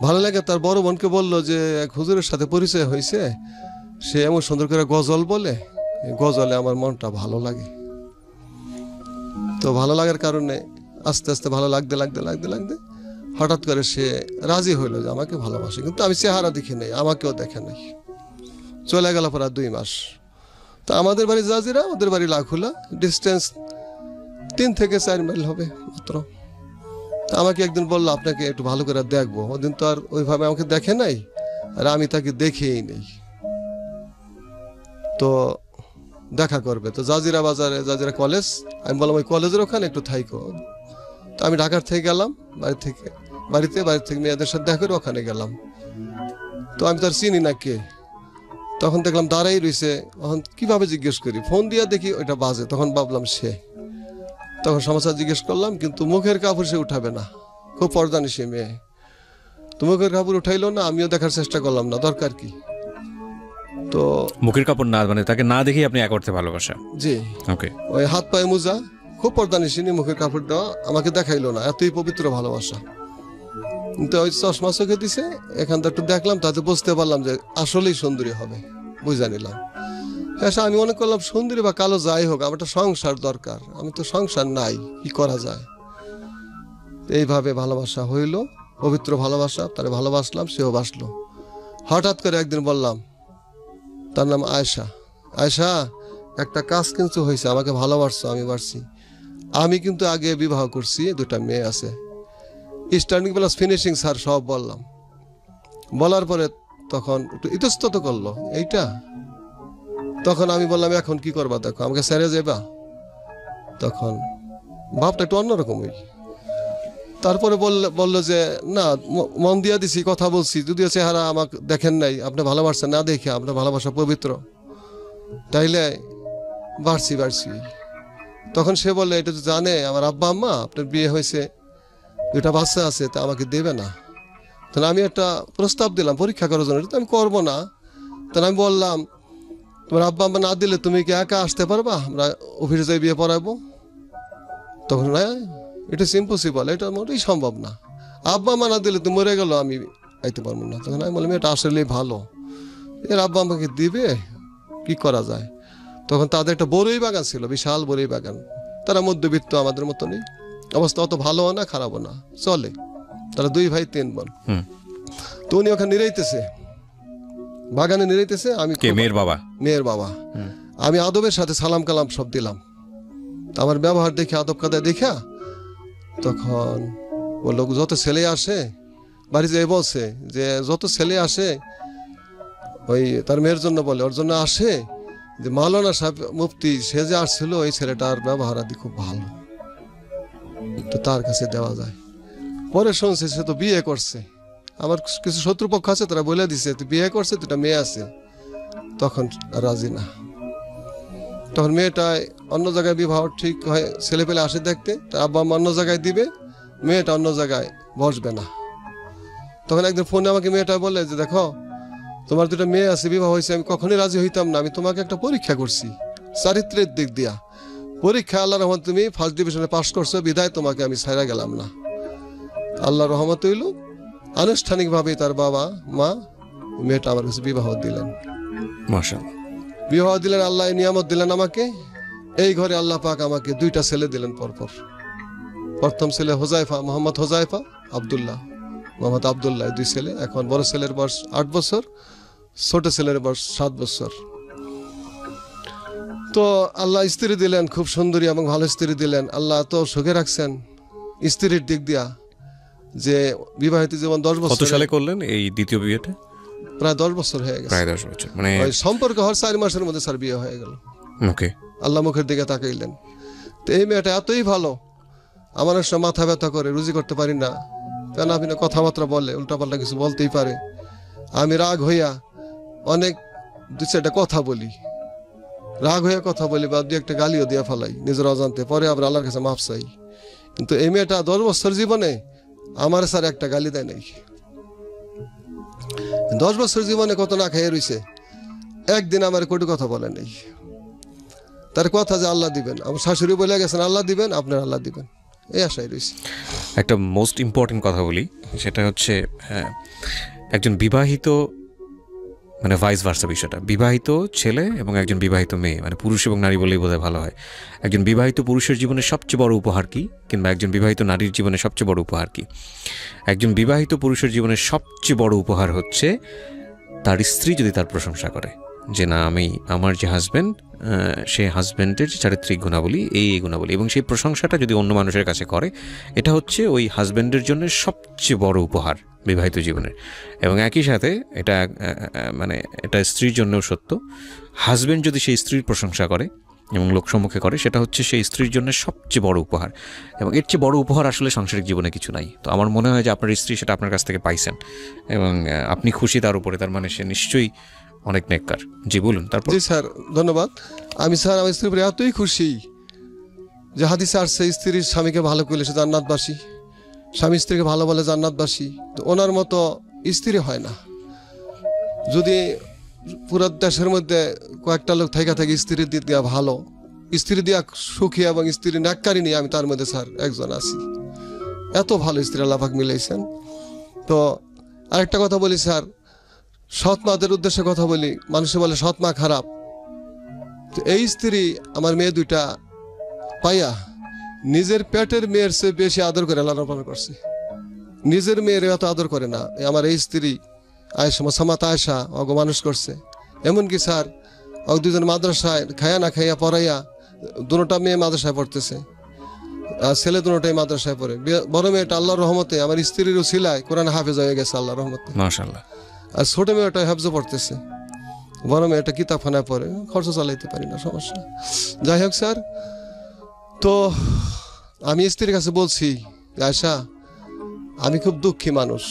ভালো লাগে তার বড় বোনকে বললো যে এক হুজুরের সাথে পরিচয় হয়েছে, সে এমন সুন্দর করে গজল বলে, এই গজলে আমার মনটা ভালো লাগে। তো ভালো লাগার কারণে আস্তে আস্তে ভালো লাগতে লাগতে লাগতে লাগতে হঠাৎ করে সে রাজি হইলো যে আমাকে ভালোবাসে, কিন্তু আমি চেহারা দেখি নাই, আমাকেও দেখে নাই। চলে গেল প্রায় 2 মাস। তো আমাদের বাড়ি জাজিরা, ওদের বাড়ি লাখুলা, ডিস্টেন্স 3 থেকে 4 মাইল হবে মাত্র। তো আমাকে একদিন বললো আপনাকে একটু ভালো করে দেখবো। ওদিন তো আর ওইভাবে আমাকে দেখে নাই, আর আমি তাকে দেখেই নেই। তো দেখা করবে তো জাজিরা বাজারে, জাজিরা কলেজ। আমি বললাম ওই কলেজের ওখানে একটু থাইকো। তো আমি ঢাকার থেকে গেলাম, বাড়ি থেকে মেয়েদের সাথে দেখা করে ওখানে গেলাম। তো আমি তার চিনি না কে, তখন দেখলাম দাঁড়াই রয়েছে। তখন কিভাবে জিজ্ঞেস করি, ফোন দিয়া দেখি ওইটা বাজে, তখন ভাবলাম সে। তখন সমাচার জিজ্ঞেস করলাম, কিন্তু মুখের কাপড় সে উঠাবে না, খুব পর্দানি সে মেয়ে। তো মুখের কাপড় উঠাইলো না, আমিও দেখার চেষ্টা করলাম না, দরকার কি। তো মুখের কাপড় না, মানে তাকে না দেখেই আপনি এক অর্থে ভালোবাসা। জি, ওকে। ওই হাত পায়ে মোজা, খুব পর্দানিসিনী, মুখের কাপড় দেওয়া, আমাকে দেখাইলো না, এতই পবিত্র ভালোবাসা। কিন্তু ওই চশমা চোখে দিছে, এখান থেকে একটু দেখলাম, তাতে বুঝতে পারলাম যে আসলেই সুন্দরী হবে, বুঝা নিলাম। হ্যাঁ, আমি মনে করলাম সুন্দরী বা কালো যাই হোক, আমার একটা সংসার দরকার, আমি তো সংসার নাই, কি করা যায়। এইভাবে ভালোবাসা হইল, পবিত্র ভালোবাসা। তারে ভালোবাসলাম, সেও বাসলো। হঠাৎ করে একদিন বললাম, তার নাম আয়েশা, আয়েশা একটা কাজ কিন্তু হয়েছে, আমাকে ভালোবাসছো, আমি বাসছি। আমি কিন্তু আগে বিবাহ করছি, 2টা মেয়ে আছে, স্টার্টিং প্লাস ফিনিশিং স্যার সব বললাম। বলার পরে তখন একটু ইতস্তত করলো এইটা। তখন আমি বললাম এখন কি করবা, দেখো আমাকে ছেড়ে যাবা। তখন ভাবটা একটু অন্যরকমই। তারপরে বললো যে না, মন দিয়া দিছি, কথা বলছি, যদিও চেহারা আমাকে দেখেন নাই, আপনি ভালোবাসছেন না দেখে, আপনার ভালোবাসা পবিত্র, তাইলে বাড়ছি। তখন সে বললে এটা তো জানে আমার আব্বা আম্মা, আপনার বিয়ে হয়েছে, 2টা বাচ্চা আছে, তা আমাকে দেবে না। তাহলে আমি একটা প্রস্তাব দিলাম পরীক্ষা করার জন্য, এটা তো আমি করবো না। তাহলে আমি বললাম, তোমার আব্বা আম্মা না দিলে তুমি কি একা আসতে পারবা, আমরা অফিসে যাই বিয়ে পড়াবো? তখন না, এটা ইম্পসিবল, এটা মোটেই সম্ভব না। আব্বা আম্মা না দিলে তুমি মরে গেল, আমি আইতে পারবো না। তখন আমি বললাম এটা আসলেই ভালো, এর আব্বা আম্মাকে দিবে, কি করা যায়। তখন তাদের একটা বড়ই বাগান ছিল, বিশাল বড়ই বাগান। তারা মধ্যবিত্ত, আমাদের মতো নেই অবস্থা, অত ভালো না খারাপও না, চলে। তারা 2 ভাই 3 বোন। তো উনি ওখানে নিরাইতেছে, বাগানে নিরাইতেছে। আমি মেয়ের বাবা। আমি আদবের সাথে সালাম কালাম সব দিলাম। আমার ব্যবহার দেখে, আদব কাদায় দেখা, তখন বললো যত ছেলে আসে, বাড়ি যেয়ে বলছে যে যত ছেলে আসে, ওই তার মেয়ের জন্য বলে, ওর জন্য আসে যে মাওলানা সাহেব মুফতি, সে যে আসছিল, ওই ছেলেটার ব্যবহার আদি খুব ভালো, তো তার কাছে দেওয়া যায়। পরে শুনছে সে তো বিয়ে করছে। আমার কিছু শত্রুপক্ষ আছে, তারা বলে দিছে তুই বিয়ে করছে, 2টা মেয়ে আছে। তখন রাজি না। তখন মেয়েটায় অন্য জায়গায় বিবাহ ঠিক হয়, ছেলে পেলে আসে দেখতে, তার আব্বা আম্মা অন্য জায়গায় দিবে, মেয়েটা অন্য জায়গায় বসবে না। তখন একদিন ফোনে আমাকে মেয়েটা বলে যে দেখো তোমার 2টা মেয়ে আছে, বিবাহ হয়েছে, আমি কখনই রাজি হইতাম না, আমি তোমাকে একটা পরীক্ষা করছি চারিত্রের দিক দিয়া, পরীক্ষা আল্লাহ রহমত তুমি ফার্স্ট ডিভিশনে পাস করছো, বিদায় তোমাকে আমি ছাইরা গেলাম না। আল্লাহ রহমত হইল, আনুষ্ঠানিকভাবে তার বাবা মা মেয়েটা আমার কাছে বিবাহ দিলেন। মাশাআল্লাহ, বিবাহ দিলেন, আল্লাহ নিয়ামত দিলেন আমাকে। এই ঘরে আল্লাহ পাক আমাকে 2টা ছেলে দিলেন পরপর। প্রথম ছেলে হোজাইফা, মোহাম্মদ হোজাইফা, মোহাম্মদ আবদুল্লাহ, 2 ছেলে। এখন বড় ছেলের বয়স 8 বছর, ছোট ছেলের বয়স 7 বছর। তো আল্লাহ স্ত্রী দিলেন, খুব সুন্দরী এবং ভালো স্ত্রী দিলেন। আল্লাহ তো সুখে রাখছেন স্ত্রীর দিক দিয়া, যে বিবাহিত জীবন 10 বছর। কত সালে করলেন এই দ্বিতীয় বিয়েটা? প্রায় 10 বছর হয়ে গেছে। প্রায় 10 বছর, মানে ওই সম্পর্ক হওয়ার 4 মাসের মধ্যে স্যার বিয়ে হয়ে গেল। ওকে। আল্লাহ মুখের দিকে তাকাইলেন। তো এই মেয়েটা এতই ভালো, আমার সঙ্গে মাথা ব্যথা করে, রুজি করতে পারি না, কেন আপনি কথাবার্তা বলে, উল্টাপাল্টা কিছু বলতেই পারে। আমি রাগ হইয়া অনেক 2-4টা কথা বলি, রাগ হইয়া কথা বলি, বা 2-একটা গালিও দিয়ে ফেলাই নিজের অজান্তে, পরে আবার আল্লাহর কাছে মাফ চাই। কিন্তু এই মেয়েটা 10 বছর জীবনে আমার স্যার একটা গালি দেয় নাই। 10 বছর জীবনে কত না খেয়ে রইছে, একদিন আমার কটু কথা বলে নেই। তার কথা যে আল্লাহ দিবেন, আমার শাশুড়ি বলে গেছেন আল্লাহ দিবেন, আপনার আল্লাহ দিবেন, এই আশাই রয়েছে। একটা মোস্ট ইম্পর্টেন্ট কথা বলি, সেটা হচ্ছে একজন বিবাহিত মানে ভাইস ভার্সা বিষয়টা, বিবাহিত ছেলে এবং একজন বিবাহিত মেয়ে, মানে পুরুষ এবং নারী বলেই বোধহয় ভালো হয়। একজন বিবাহিত পুরুষের জীবনে সবচেয়ে বড় উপহার কি, কিংবা একজন বিবাহিত নারীর জীবনে সবচেয়ে বড় উপহার কি? একজন বিবাহিত পুরুষের জীবনে সবচেয়ে বড় উপহার হচ্ছে তার স্ত্রী যদি তার প্রশংসা করে যে না আমি আমার যে হাজব্যান্ড, সে হাজব্যান্ডের চারিত্রিক গুণাবলী এই গুণাবলী, এবং সেই প্রশংসাটা যদি অন্য মানুষের কাছে করে, এটা হচ্ছে ওই হাজব্যান্ডের জন্য সবচেয়ে বড় উপহার বিবাহিত জীবনের। এবং একই সাথে এটা মানে এটা স্ত্রীর জন্যও সত্য, হাজব্যান্ড যদি সেই স্ত্রীর প্রশংসা করে এবং লোকসম্মুখে করে, সেটা হচ্ছে সেই স্ত্রীর জন্য সবচেয়ে বড় উপহার। এবং এর চেয়ে বড় উপহার আসলে সাংসারিক জীবনে কিছু নাই। তো আমার মনে হয় যে আপনার স্ত্রী সেটা আপনার কাছ থেকে পাইছেন এবং আপনি খুশি তার উপরে, তার মানে সে নিশ্চয়ই অনেক নেককার। জি বলুন। তারপর? জি স্যার, ধন্যবাদ। আমি স্যার আমার স্ত্রীর উপরে এতই খুশি যে হাদিসে আসছে স্ত্রীর স্বামীকে ভালো করলে সে জান্নাতবাসী, স্বামী স্ত্রীকে ভালো বলে জান্নাতবাসী। তো ওনার মতো স্ত্রী হয় না। যদি পুরো দেশের মধ্যে কয়েকটা লোক থাকা থাকে স্ত্রী দিয়া ভালো, স্ত্রী দিয়া সুখী এবং স্ত্রী ন্যাক্কারি নিয়ে, আমি তার মধ্যে স্যার একজন আছি। এত ভালো স্ত্রী আল্লাহ পাক মিলাইছেন। তো আরেকটা কথা বলি স্যার, সৎ মাদের উদ্দেশ্যে কথা বলি। মানুষে বলে সৎ মা খারাপ, তো এই স্ত্রী আমার মেয়ে দুইটা পাইয়া নিজের পেটের মেয়ের চেয়ে বেশি আদর করে লালন পালন করছে। নিজের মেয়ের এত আদর করে না আমার এই স্ত্রী আয়েশা, মোসাম্মত আয়েশা অগ মানুষ করছে। এমনকি স্যার অগ দুজন মাদ্রাসায় খাইয়া না খাইয়া পড়াইয়া, দুটা মেয়ে মাদ্রাসায় পড়তেছে, আর ছেলে দুটাই মাদ্রাসায় পড়ে। বড় মেয়েটা আল্লাহর রহমতে আমার স্ত্রীরও ছিলায় কোরআন হাফেজ হয়ে গেছে আল্লাহর রহমতে, মাশাআল্লাহ। আর ছোট মেয়েটা হাফজও পড়তেছে, বড় মেয়েটা কিতাবখানায় পড়ে, খরচ চালাইতে পারি না, সমস্যা। যাই হোক স্যার, তো আমি স্ত্রীর কাছে বলছি আয়শা আমি খুব দুঃখী মানুষ,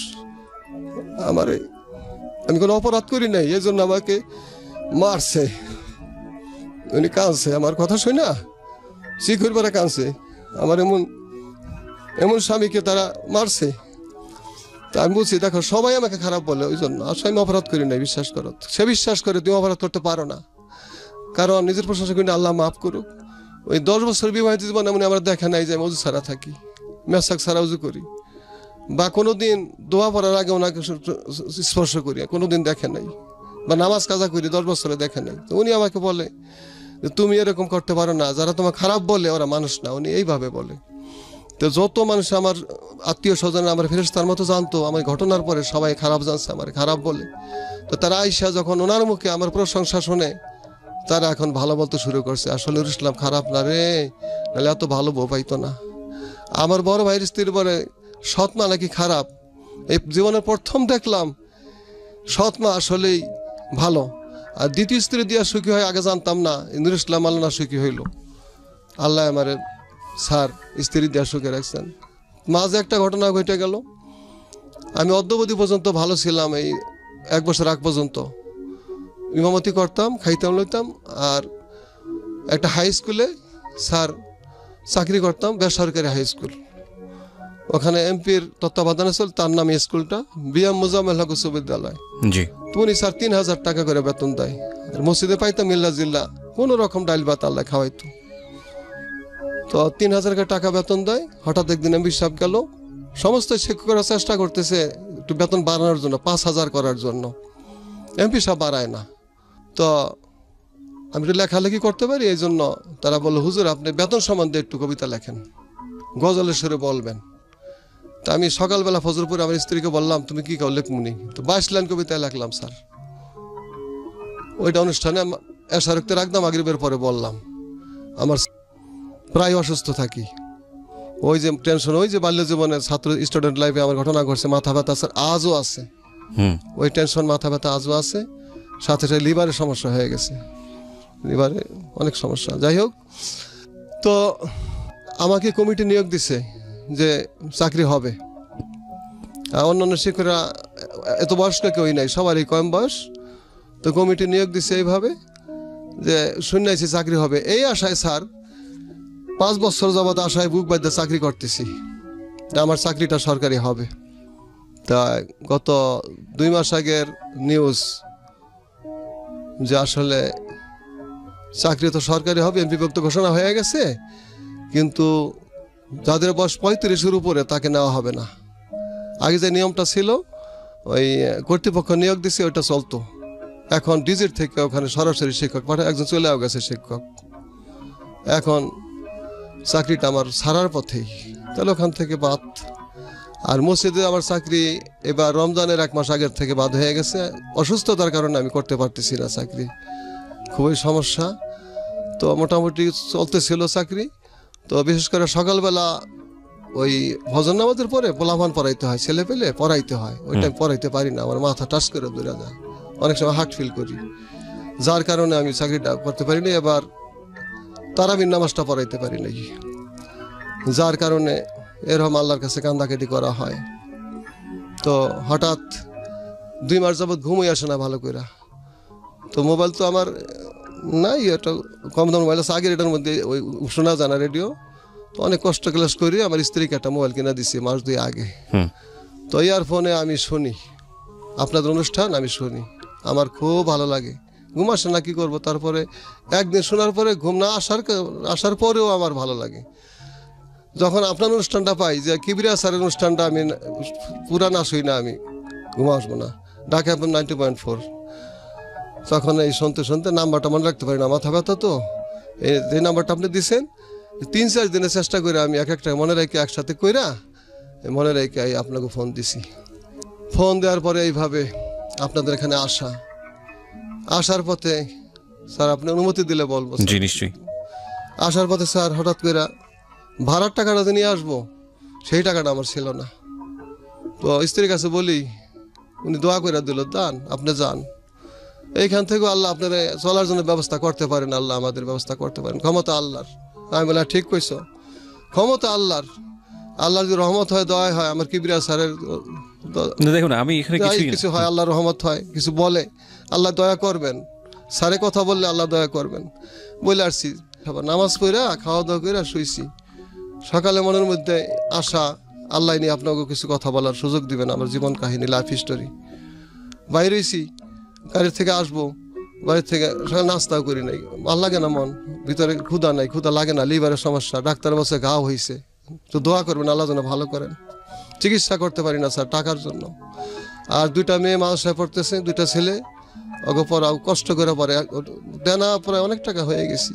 আমি কোনো অপরাধ করি নাই, এই জন্য আমাকে মারছে। উনি কাঁদছে আমার কথা শুই না, শিখুর পরে কাঁদছে, আমার এমন স্বামীকে তারা মারছে। তা আমি বলছি দেখো সবাই আমাকে খারাপ বলে, ওই জন্য আসলে আমি অপরাধ করি নাই, বিশ্বাস করো। সে বিশ্বাস করে তুমি অপরাধ করতে পারো না, কারণ নিজের প্রশংসা করি না, আল্লাহ মাফ করুক। ওই 10 বছর বিবাহিত জীবন এমন আমার দেখা নাই যে আমি অজু ছাড়া থাকি, মেসাক ছাড়া উজু করি, বা কোনোদিন দোয়া পড়ার আগে ওনাকে স্পর্শ করি, কোনোদিন দেখে নাই, বা নামাজ কাজা করি 10 বছরে দেখে নাই। তো উনি আমাকে বলে যে তুমি এরকম করতে পারো না, যারা তোমার খারাপ বলে ওরা মানুষ না, উনি এইভাবে বলে। তো যত মানুষ আমার আত্মীয় স্বজন আমার ফেরেশতার মতো জানতো, আমার ঘটনার পরে সবাই খারাপ জানছে, আমার খারাপ বলে। তো তারা আইসা যখন ওনার মুখে আমার প্রশংসা শুনে, তারা এখন ভালো বলতে শুরু করছে, আসলে ইসলাম খারাপ না রে, নাহলে এত ভালো বউ পাইতো না। আমার বড় ভাইয়ের স্ত্রীর বলে সৎ মা নাকি খারাপ। এই জীবনের প্রথম দেখলাম সৎ মা আসলেই ভালো। আর দ্বিতীয় স্ত্রী দিয়া সুখী হয় আগে জানতাম না, নুর ইসলাম আল্লাহ সুখী হইল। আল্লাহ আমার স্যার স্ত্রী দিয়া সুখে রাখছেন। মাঝে একটা ঘটনা ঘটে গেল, আমি অদ্যবধি পর্যন্ত ভালো ছিলাম, এই 1 বছর আগ পর্যন্ত ইমামতি করতাম, খাইতাম লইতাম, আর একটা হাই স্কুলে স্যার চাকরি করতাম, বেসরকারি হাই স্কুল। ওখানে এমপির তত্ত্বাবধানে ছিল, তার নামে স্কুলটা বিএম মোজাম্মেল হক উচ্চ বিদ্যালয়। জি। তো উনি স্যার 3000 টাকা করে বেতন দেয়, আর মসজিদে পাইতাম মিল্লা জিল্লা কোনো রকম ডাইল ভাত আল্লাহ খাওয়াইতো। তো 3000 টাকা বেতন দেয়। হঠাৎ একদিন এমপি সাহেব গেল, সমস্ত শিক্ষকরা চেষ্টা করতেছে একটু বেতন বাড়ানোর জন্য, 5000 করার জন্য, এমপি সাহেব বাড়ায় না। তো আমি একটু লেখালেখি করতে পারি, এই জন্য তারা বললো হুজুর আপনি বেতন সম্বন্ধে একটু কবিতা লেখেন, গজলের সুরে বলবেন। তা আমি সকালবেলা ফজরপুরে আমার স্ত্রীকে বললাম তুমি কি কাউ লেখমুনি, তো 22 লাইন কবিতা লিখলাম স্যার। ওইটা অনুষ্ঠানে এশারক্তে রাখতাম, মাগরিবের পরে বললাম। আমার প্রায় অসুস্থ থাকি, ওই যে টেনশন, ওই যে বাল্য জীবনের ছাত্র স্টুডেন্ট লাইফে আমার ঘটনা ঘটছে, মাথা ব্যথা স্যার আজও আছে, ওই টেনশন মাথা ব্যথা আজও আছে, সাথে সাথে লিভারের সমস্যা হয়ে গেছে, লিভারে অনেক সমস্যা। যাই হোক, তো আমাকে কমিটি নিয়োগ দিছে যে চাকরি হবে। অন্যান্য শিক্ষকরা এত বয়স্ক কেউই নাই, সবারই কম বয়স। তো কমিটি নিয়োগ দিছে এইভাবে যে শুনাইছি চাকরি হবে, এই আশায় স্যার 5 বছর যাবৎ আশায় বুক বাঁধতে চাকরি করতেছি, আমার চাকরিটা সরকারি হবে। তা গত 2 মাস আগের নিউজ যে আসলে চাকরি তো সরকারি হবে বিভক্ত ঘোষণা হয়ে গেছে, কিন্তু যাদের বয়স 35-এর উপরে তাকে নেওয়া হবে না। আগে যে নিয়মটা ছিল ওই কর্তৃপক্ষ নিয়োগ দিছে ওইটা চলতো, এখন ডিজিট থেকে ওখানে সরাসরি শিক্ষক পাঠায়, একজন চলেও গেছে শিক্ষক, এখন চাকরিটা আমার ছাড়ার পথেই, তাহলে ওখান থেকে বাদ। আর মসজিদে আমার চাকরি এবার রমজানের 1 মাস আগের থেকে বাদ হয়ে গেছে, অসুস্থতার কারণে আমি করতে পারতেছি না চাকরি, খুবই সমস্যা। তো মোটামুটি চলতেছিল চাকরি। তো বিশেষ করে সকালবেলা ওই ভজন নামাজের পরে পোলাপান পড়াইতে হয়, ছেলে পেলে পড়াইতে হয়, ওই টাইম পড়াইতে পারি না, আমার মাথা টাচ করে দূরে যায়, অনেক সময় হার্ট ফিল করি, যার কারণে আমি চাকরিটা করতে পারিনি। এবার তারাবির নামাজটা পড়াইতে পারি নাই, যার কারণে এরকম আল্লাহর কাছে কান্দাকাটি করা হয়। তো হঠাৎ 2 মাস যাবৎ ঘুমই আসে না ভালো করে। তো মোবাইল তো আমার নাই, এটা কম দাম মোবাইল আছে, আগের এটার মধ্যে ওই শোনা জানা রেডিও, তো অনেক কষ্ট ক্লাস করি আমার স্ত্রীকে একটা মোবাইল কিনে দিছি মাস 2 আগে। তো ইয়ারফোনে আমি শুনি আপনাদের অনুষ্ঠান, আমি শুনি, আমার খুব ভালো লাগে, ঘুম আসে না, কি করবো। তারপরে একদিন শোনার পরে ঘুম না আসার পরেও আমার ভালো লাগে। যখন আপনার অনুষ্ঠানটা পাই যে কিবরিয়া স্যারের অনুষ্ঠানটা আমি পুরা না শুই না, আমি ঘুম আসবো না, ঢাকা FM 90.4, তখন এই শুনতে শুনতে নাম্বারটা মনে রাখতে পারি না, মাথা ব্যথা তো, এই নাম্বারটা আপনি দিচ্ছেন, 3-4 দিনের চেষ্টা করে আমি এক একটা মনে রেখে একসাথে কইরা মনে রেখে আপনাকে ফোন দিছি। ফোন দেওয়ার পরে এইভাবে আপনাদের এখানে আসার পথে স্যার আপনি অনুমতি দিলে বলবো। জি নিশ্চয়ই। আসার পথে স্যার হঠাৎ করে ভাড়ার টাকাটা যে নিয়ে আসবো সেই টাকাটা আমার ছিল না। তো স্ত্রীর কাছে বলি, উনি দোয়া করে দিল, দান আপনি যান, এইখান থেকেও আল্লাহ আপনার চলার জন্য ব্যবস্থা করতে পারেন, আল্লাহ আমাদের ব্যবস্থা করতে পারেন, ক্ষমতা আল্লাহর। আমি বললাম ঠিক কইছো, ক্ষমতা আল্লাহর, আল্লাহর যদি রহমত হয় দয়া হয়, আমার কিবরিয়া স্যারের দেখুন আমি এখানে কিছু হয়, আল্লাহর রহমত হয়, কিছু বলে আল্লাহ দয়া করবেন, স্যারে কথা বললে আল্লাহ দয়া করবেন বলে আসছি। নামাজ পড়া খাওয়া দাওয়া করে শুইছি, সকালে মনের মধ্যে আশা আল্লাহ নিয়ে আপনাকে কিছু কথা বলার সুযোগ দিবেন, আমার জীবন কাহিনী লাইফ হিস্টোরি। বাইরে হয়েছি, গাড়ির থেকে আসবো, বাড়ির থেকে সকালে নাস্তাও করি নাই, ভাল লাগে না, মন ভিতরে ক্ষুধা নাই, ক্ষুধা লাগে না, লিভারের সমস্যা, ডাক্তার বলছে ঘাও হয়েছে, তো দোয়া করবেন আল্লাহ যেন ভালো করেন। চিকিৎসা করতে পারি না স্যার টাকার জন্য। আর 2টা মেয়ে মাদ্রাসায় পড়তেছে, 2টা ছেলে, ওকে পড়াও কষ্ট করে পড়ে, দেনা পরে অনেক টাকা হয়ে গেছি।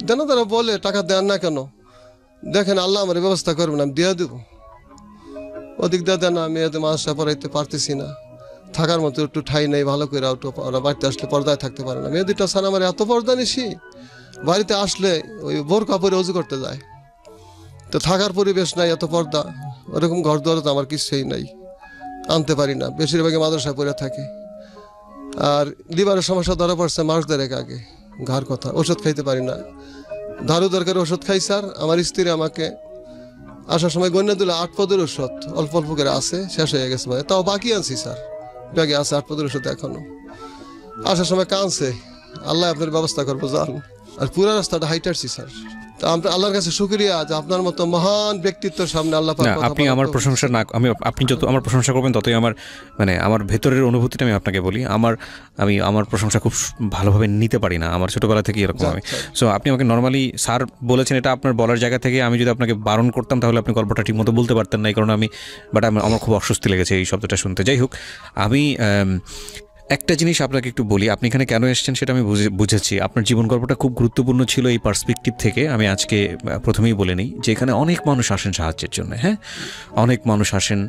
দেনা তারা বলে টাকা দেন না কেন, দেখেন আল্লাহ আমার ব্যবস্থা করবেন, আমি দিয়ে দেবো, ওদিক দিয়ে দেন না, মেয়েদের মাদ্রাসা পড়াইতে পারতেছি না, থাকার মতো একটু ঠাই নেই ভালো করে, ওরা বাড়িতে আসলে পর্দায় থাকতে পারে না। মেয়ে 2টা স্যার আমার এত পর্দা নিছি, বাড়িতে আসলে ওই বোরকা পরে অজু করতে যায়, তো থাকার পরিবেশ নাই, এত পর্দা, ওরকম ঘর দুয়ারে তো আমার কিছুই নাই, আনতে পারি না, বেশিরভাগই মাদ্রাসায় পড়ে থাকে। আর লিভারের সমস্যা ধরা পড়ছে মাস 1.5 আগে, ঘাড় কথা, ওষুধ খাইতে পারি না, ধারু দরকার ওষুধ খাই স্যার। আমার স্ত্রী আমাকে আসার সময় গণ্য দিল 8 পদের ওষুধ, অল্প অল্প করে আছে, শেষ হয়ে গেছে ভাই, তাও বাকি আনছি স্যার, ব্যাগে আছে 8 পদের ওষুধ এখনো। আসার সময় কাঁদছে, আল্লাহ আপনার ব্যবস্থা করবো যান। আর পুরো রাস্তাটা হাইটারছি স্যার। তা আমরা আল্লাহর কাছে শুকরিয়া যে আপনার মতো মহান ব্যক্তিত্বের সামনে আল্লাহ পাক কথা আপনি আমার প্রশংসা না, আপনি যত আমার প্রশংসা করবেন ততই আমার আমার ভেতরের অনুভূতিটা আমি আপনাকে বলি, আমার প্রশংসা খুব ভালোভাবে নিতে পারি না, আমার ছোটবেলা থেকে এরকম আমি। সো আপনি আমাকে নর্মালি স্যার বলেছেন, এটা আপনার বলার জায়গা থেকে, আমি যদি আপনাকে বারণ করতাম তাহলে আপনি গল্পটা ঠিক মতো বলতে পারতেন না, এই কারণে আমার খুব অস্বস্তি লেগেছে এই শব্দটা শুনতে। যাই হোক, আমি একটা জিনিস আপনাকে একটু বলি, আপনি এখানে কেন এসেছেন সেটা আমি বুঝেছি। আপনার জীবন গল্পটা খুব গুরুত্বপূর্ণ ছিল এই পার্সপেক্টিভ থেকে। আমি আজকে প্রথমেই বলে নিই যে এখানে অনেক মানুষ আসেন সাহায্যের জন্য, হ্যাঁ, অনেক মানুষ আসেন,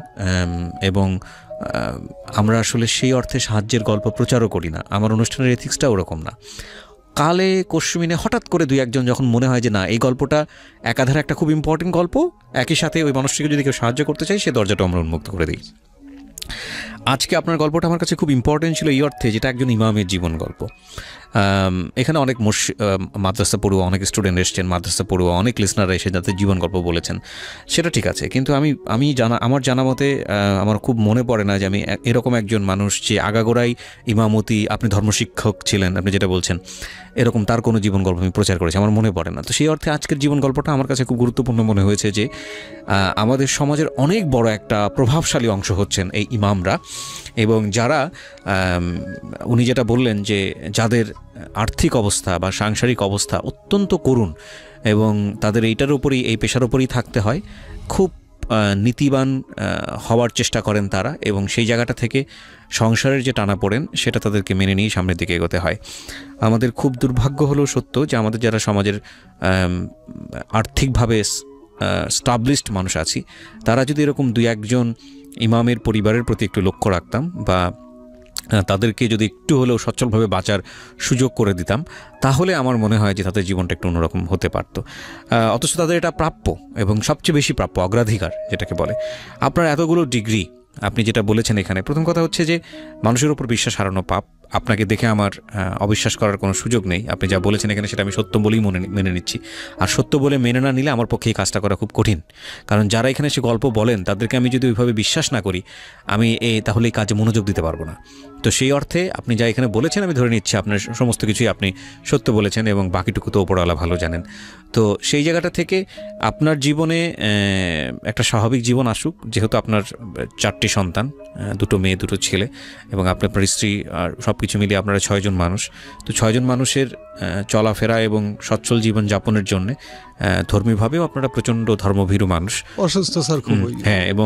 এবং আমরা আসলে সেই অর্থে সাহায্যের গল্প প্রচারও করি না, আমার অনুষ্ঠানের এথিক্সটা ওরকম না। কালে কশ্মিনে হঠাৎ করে 2-1 যখন মনে হয় যে না এই গল্পটা একাধারে একটা খুব ইম্পর্টেন্ট গল্প, একই সাথে ওই মানুষটিকে যদি কেউ সাহায্য করতে চাই সে দরজাটা আমরা উন্মুক্ত করে দিই। আজকে আপনার গল্পটা আমার কাছে খুব ইম্পর্টেন্ট ছিল এই অর্থে যেটা একজন ইমামের জীবন গল্প। এখানে অনেক মাদ্রাসা পড়ুয়া, অনেক স্টুডেন্ট এসছেন, মাদ্রাসা পড়ুয়া অনেক লিসনাররা এসে যাতে জীবন গল্প বলেছেন, সেটা ঠিক আছে। কিন্তু আমার জানা মতে আমার খুব মনে পড়ে না যে আমি এরকম একজন মানুষ যে আগাগোড়াই ইমামতি, আপনি ধর্মশিক্ষক ছিলেন, আপনি যেটা বলছেন, এরকম তার কোনো জীবন গল্প আমি প্রচার করেছি, আমার মনে পড়ে না। তো সেই অর্থে আজকের জীবন গল্পটা আমার কাছে খুব গুরুত্বপূর্ণ মনে হয়েছে যে আমাদের সমাজের অনেক বড় একটা প্রভাবশালী অংশ হচ্ছেন এই ইমামরা, এবং যারা উনি যেটা বললেন যে যাদের আর্থিক অবস্থা বা সাংসারিক অবস্থা অত্যন্ত করুণ এবং তাদের এইটার উপরই, এই পেশার উপরই থাকতে হয়, খুব নীতিবান হওয়ার চেষ্টা করেন তারা, এবং সেই জায়গাটা থেকে সংসারের যে টানাপোড়েন সেটা তাদেরকে মেনে নিয়ে সামনের দিকে এগোতে হয়। আমাদের খুব দুর্ভাগ্য হলেও সত্য যে আমাদের যারা সমাজের আর্থিকভাবে স্টাবলিশড মানুষ আছি, তারা যদি এরকম 2-1 ইমামের পরিবারের প্রতি একটু লক্ষ্য রাখতাম বা তাদেরকে যদি একটু হলেও সচ্ছলভাবে বাঁচার সুযোগ করে দিতাম, তাহলে আমার মনে হয় যে তাদের জীবনটা একটু অন্যরকম হতে পারত। অথচ তাদের এটা প্রাপ্য, এবং সবচেয়ে বেশি প্রাপ্য, অগ্রাধিকার যেটাকে বলে। আপনার এতগুলো ডিগ্রি, আপনি যেটা বলেছেন এখানে, প্রথম কথা হচ্ছে যে মানুষের উপর বিশ্বাস হারানো পাপ। আপনাকে দেখে আমার অবিশ্বাস করার কোনো সুযোগ নেই। আপনি যা বলেছেন এখানে সেটা আমি সত্য বলেই মেনে নিচ্ছি। আর সত্য বলে মেনে না নিলে আমার পক্ষে এই কাজটা করা খুব কঠিন, কারণ যারা এখানে সে গল্প বলেন তাদেরকে আমি যদি ওইভাবে বিশ্বাস না করি, আমি তাহলে এই কাজে মনোযোগ দিতে পারবো না। তো সেই অর্থে আপনি যা এখানে বলেছেন আমি ধরে নিচ্ছি আপনার সমস্ত কিছুই আপনি সত্য বলেছেন, এবং বাকিটুকু তো ওপরওয়ালা ভালো জানেন। তো সেই জায়গাটা থেকে আপনার জীবনে একটা স্বাভাবিক জীবন আসুক, যেহেতু আপনার 4টি সন্তান, 2 মেয়ে 2 ছেলে, এবং আপনার স্ত্রী, আর সব কিছু মিলিয়ে আপনারা 6 জন মানুষ। তো 6 জন মানুষের চলাফেরা এবং সচ্ছল জীবন যাপনের জন্য ধর্মীয়ভাবেও আপনারা প্রচণ্ড ধর্মভীরু মানুষ, অসুস্থ স্যার খুবই। হ্যাঁ, এবং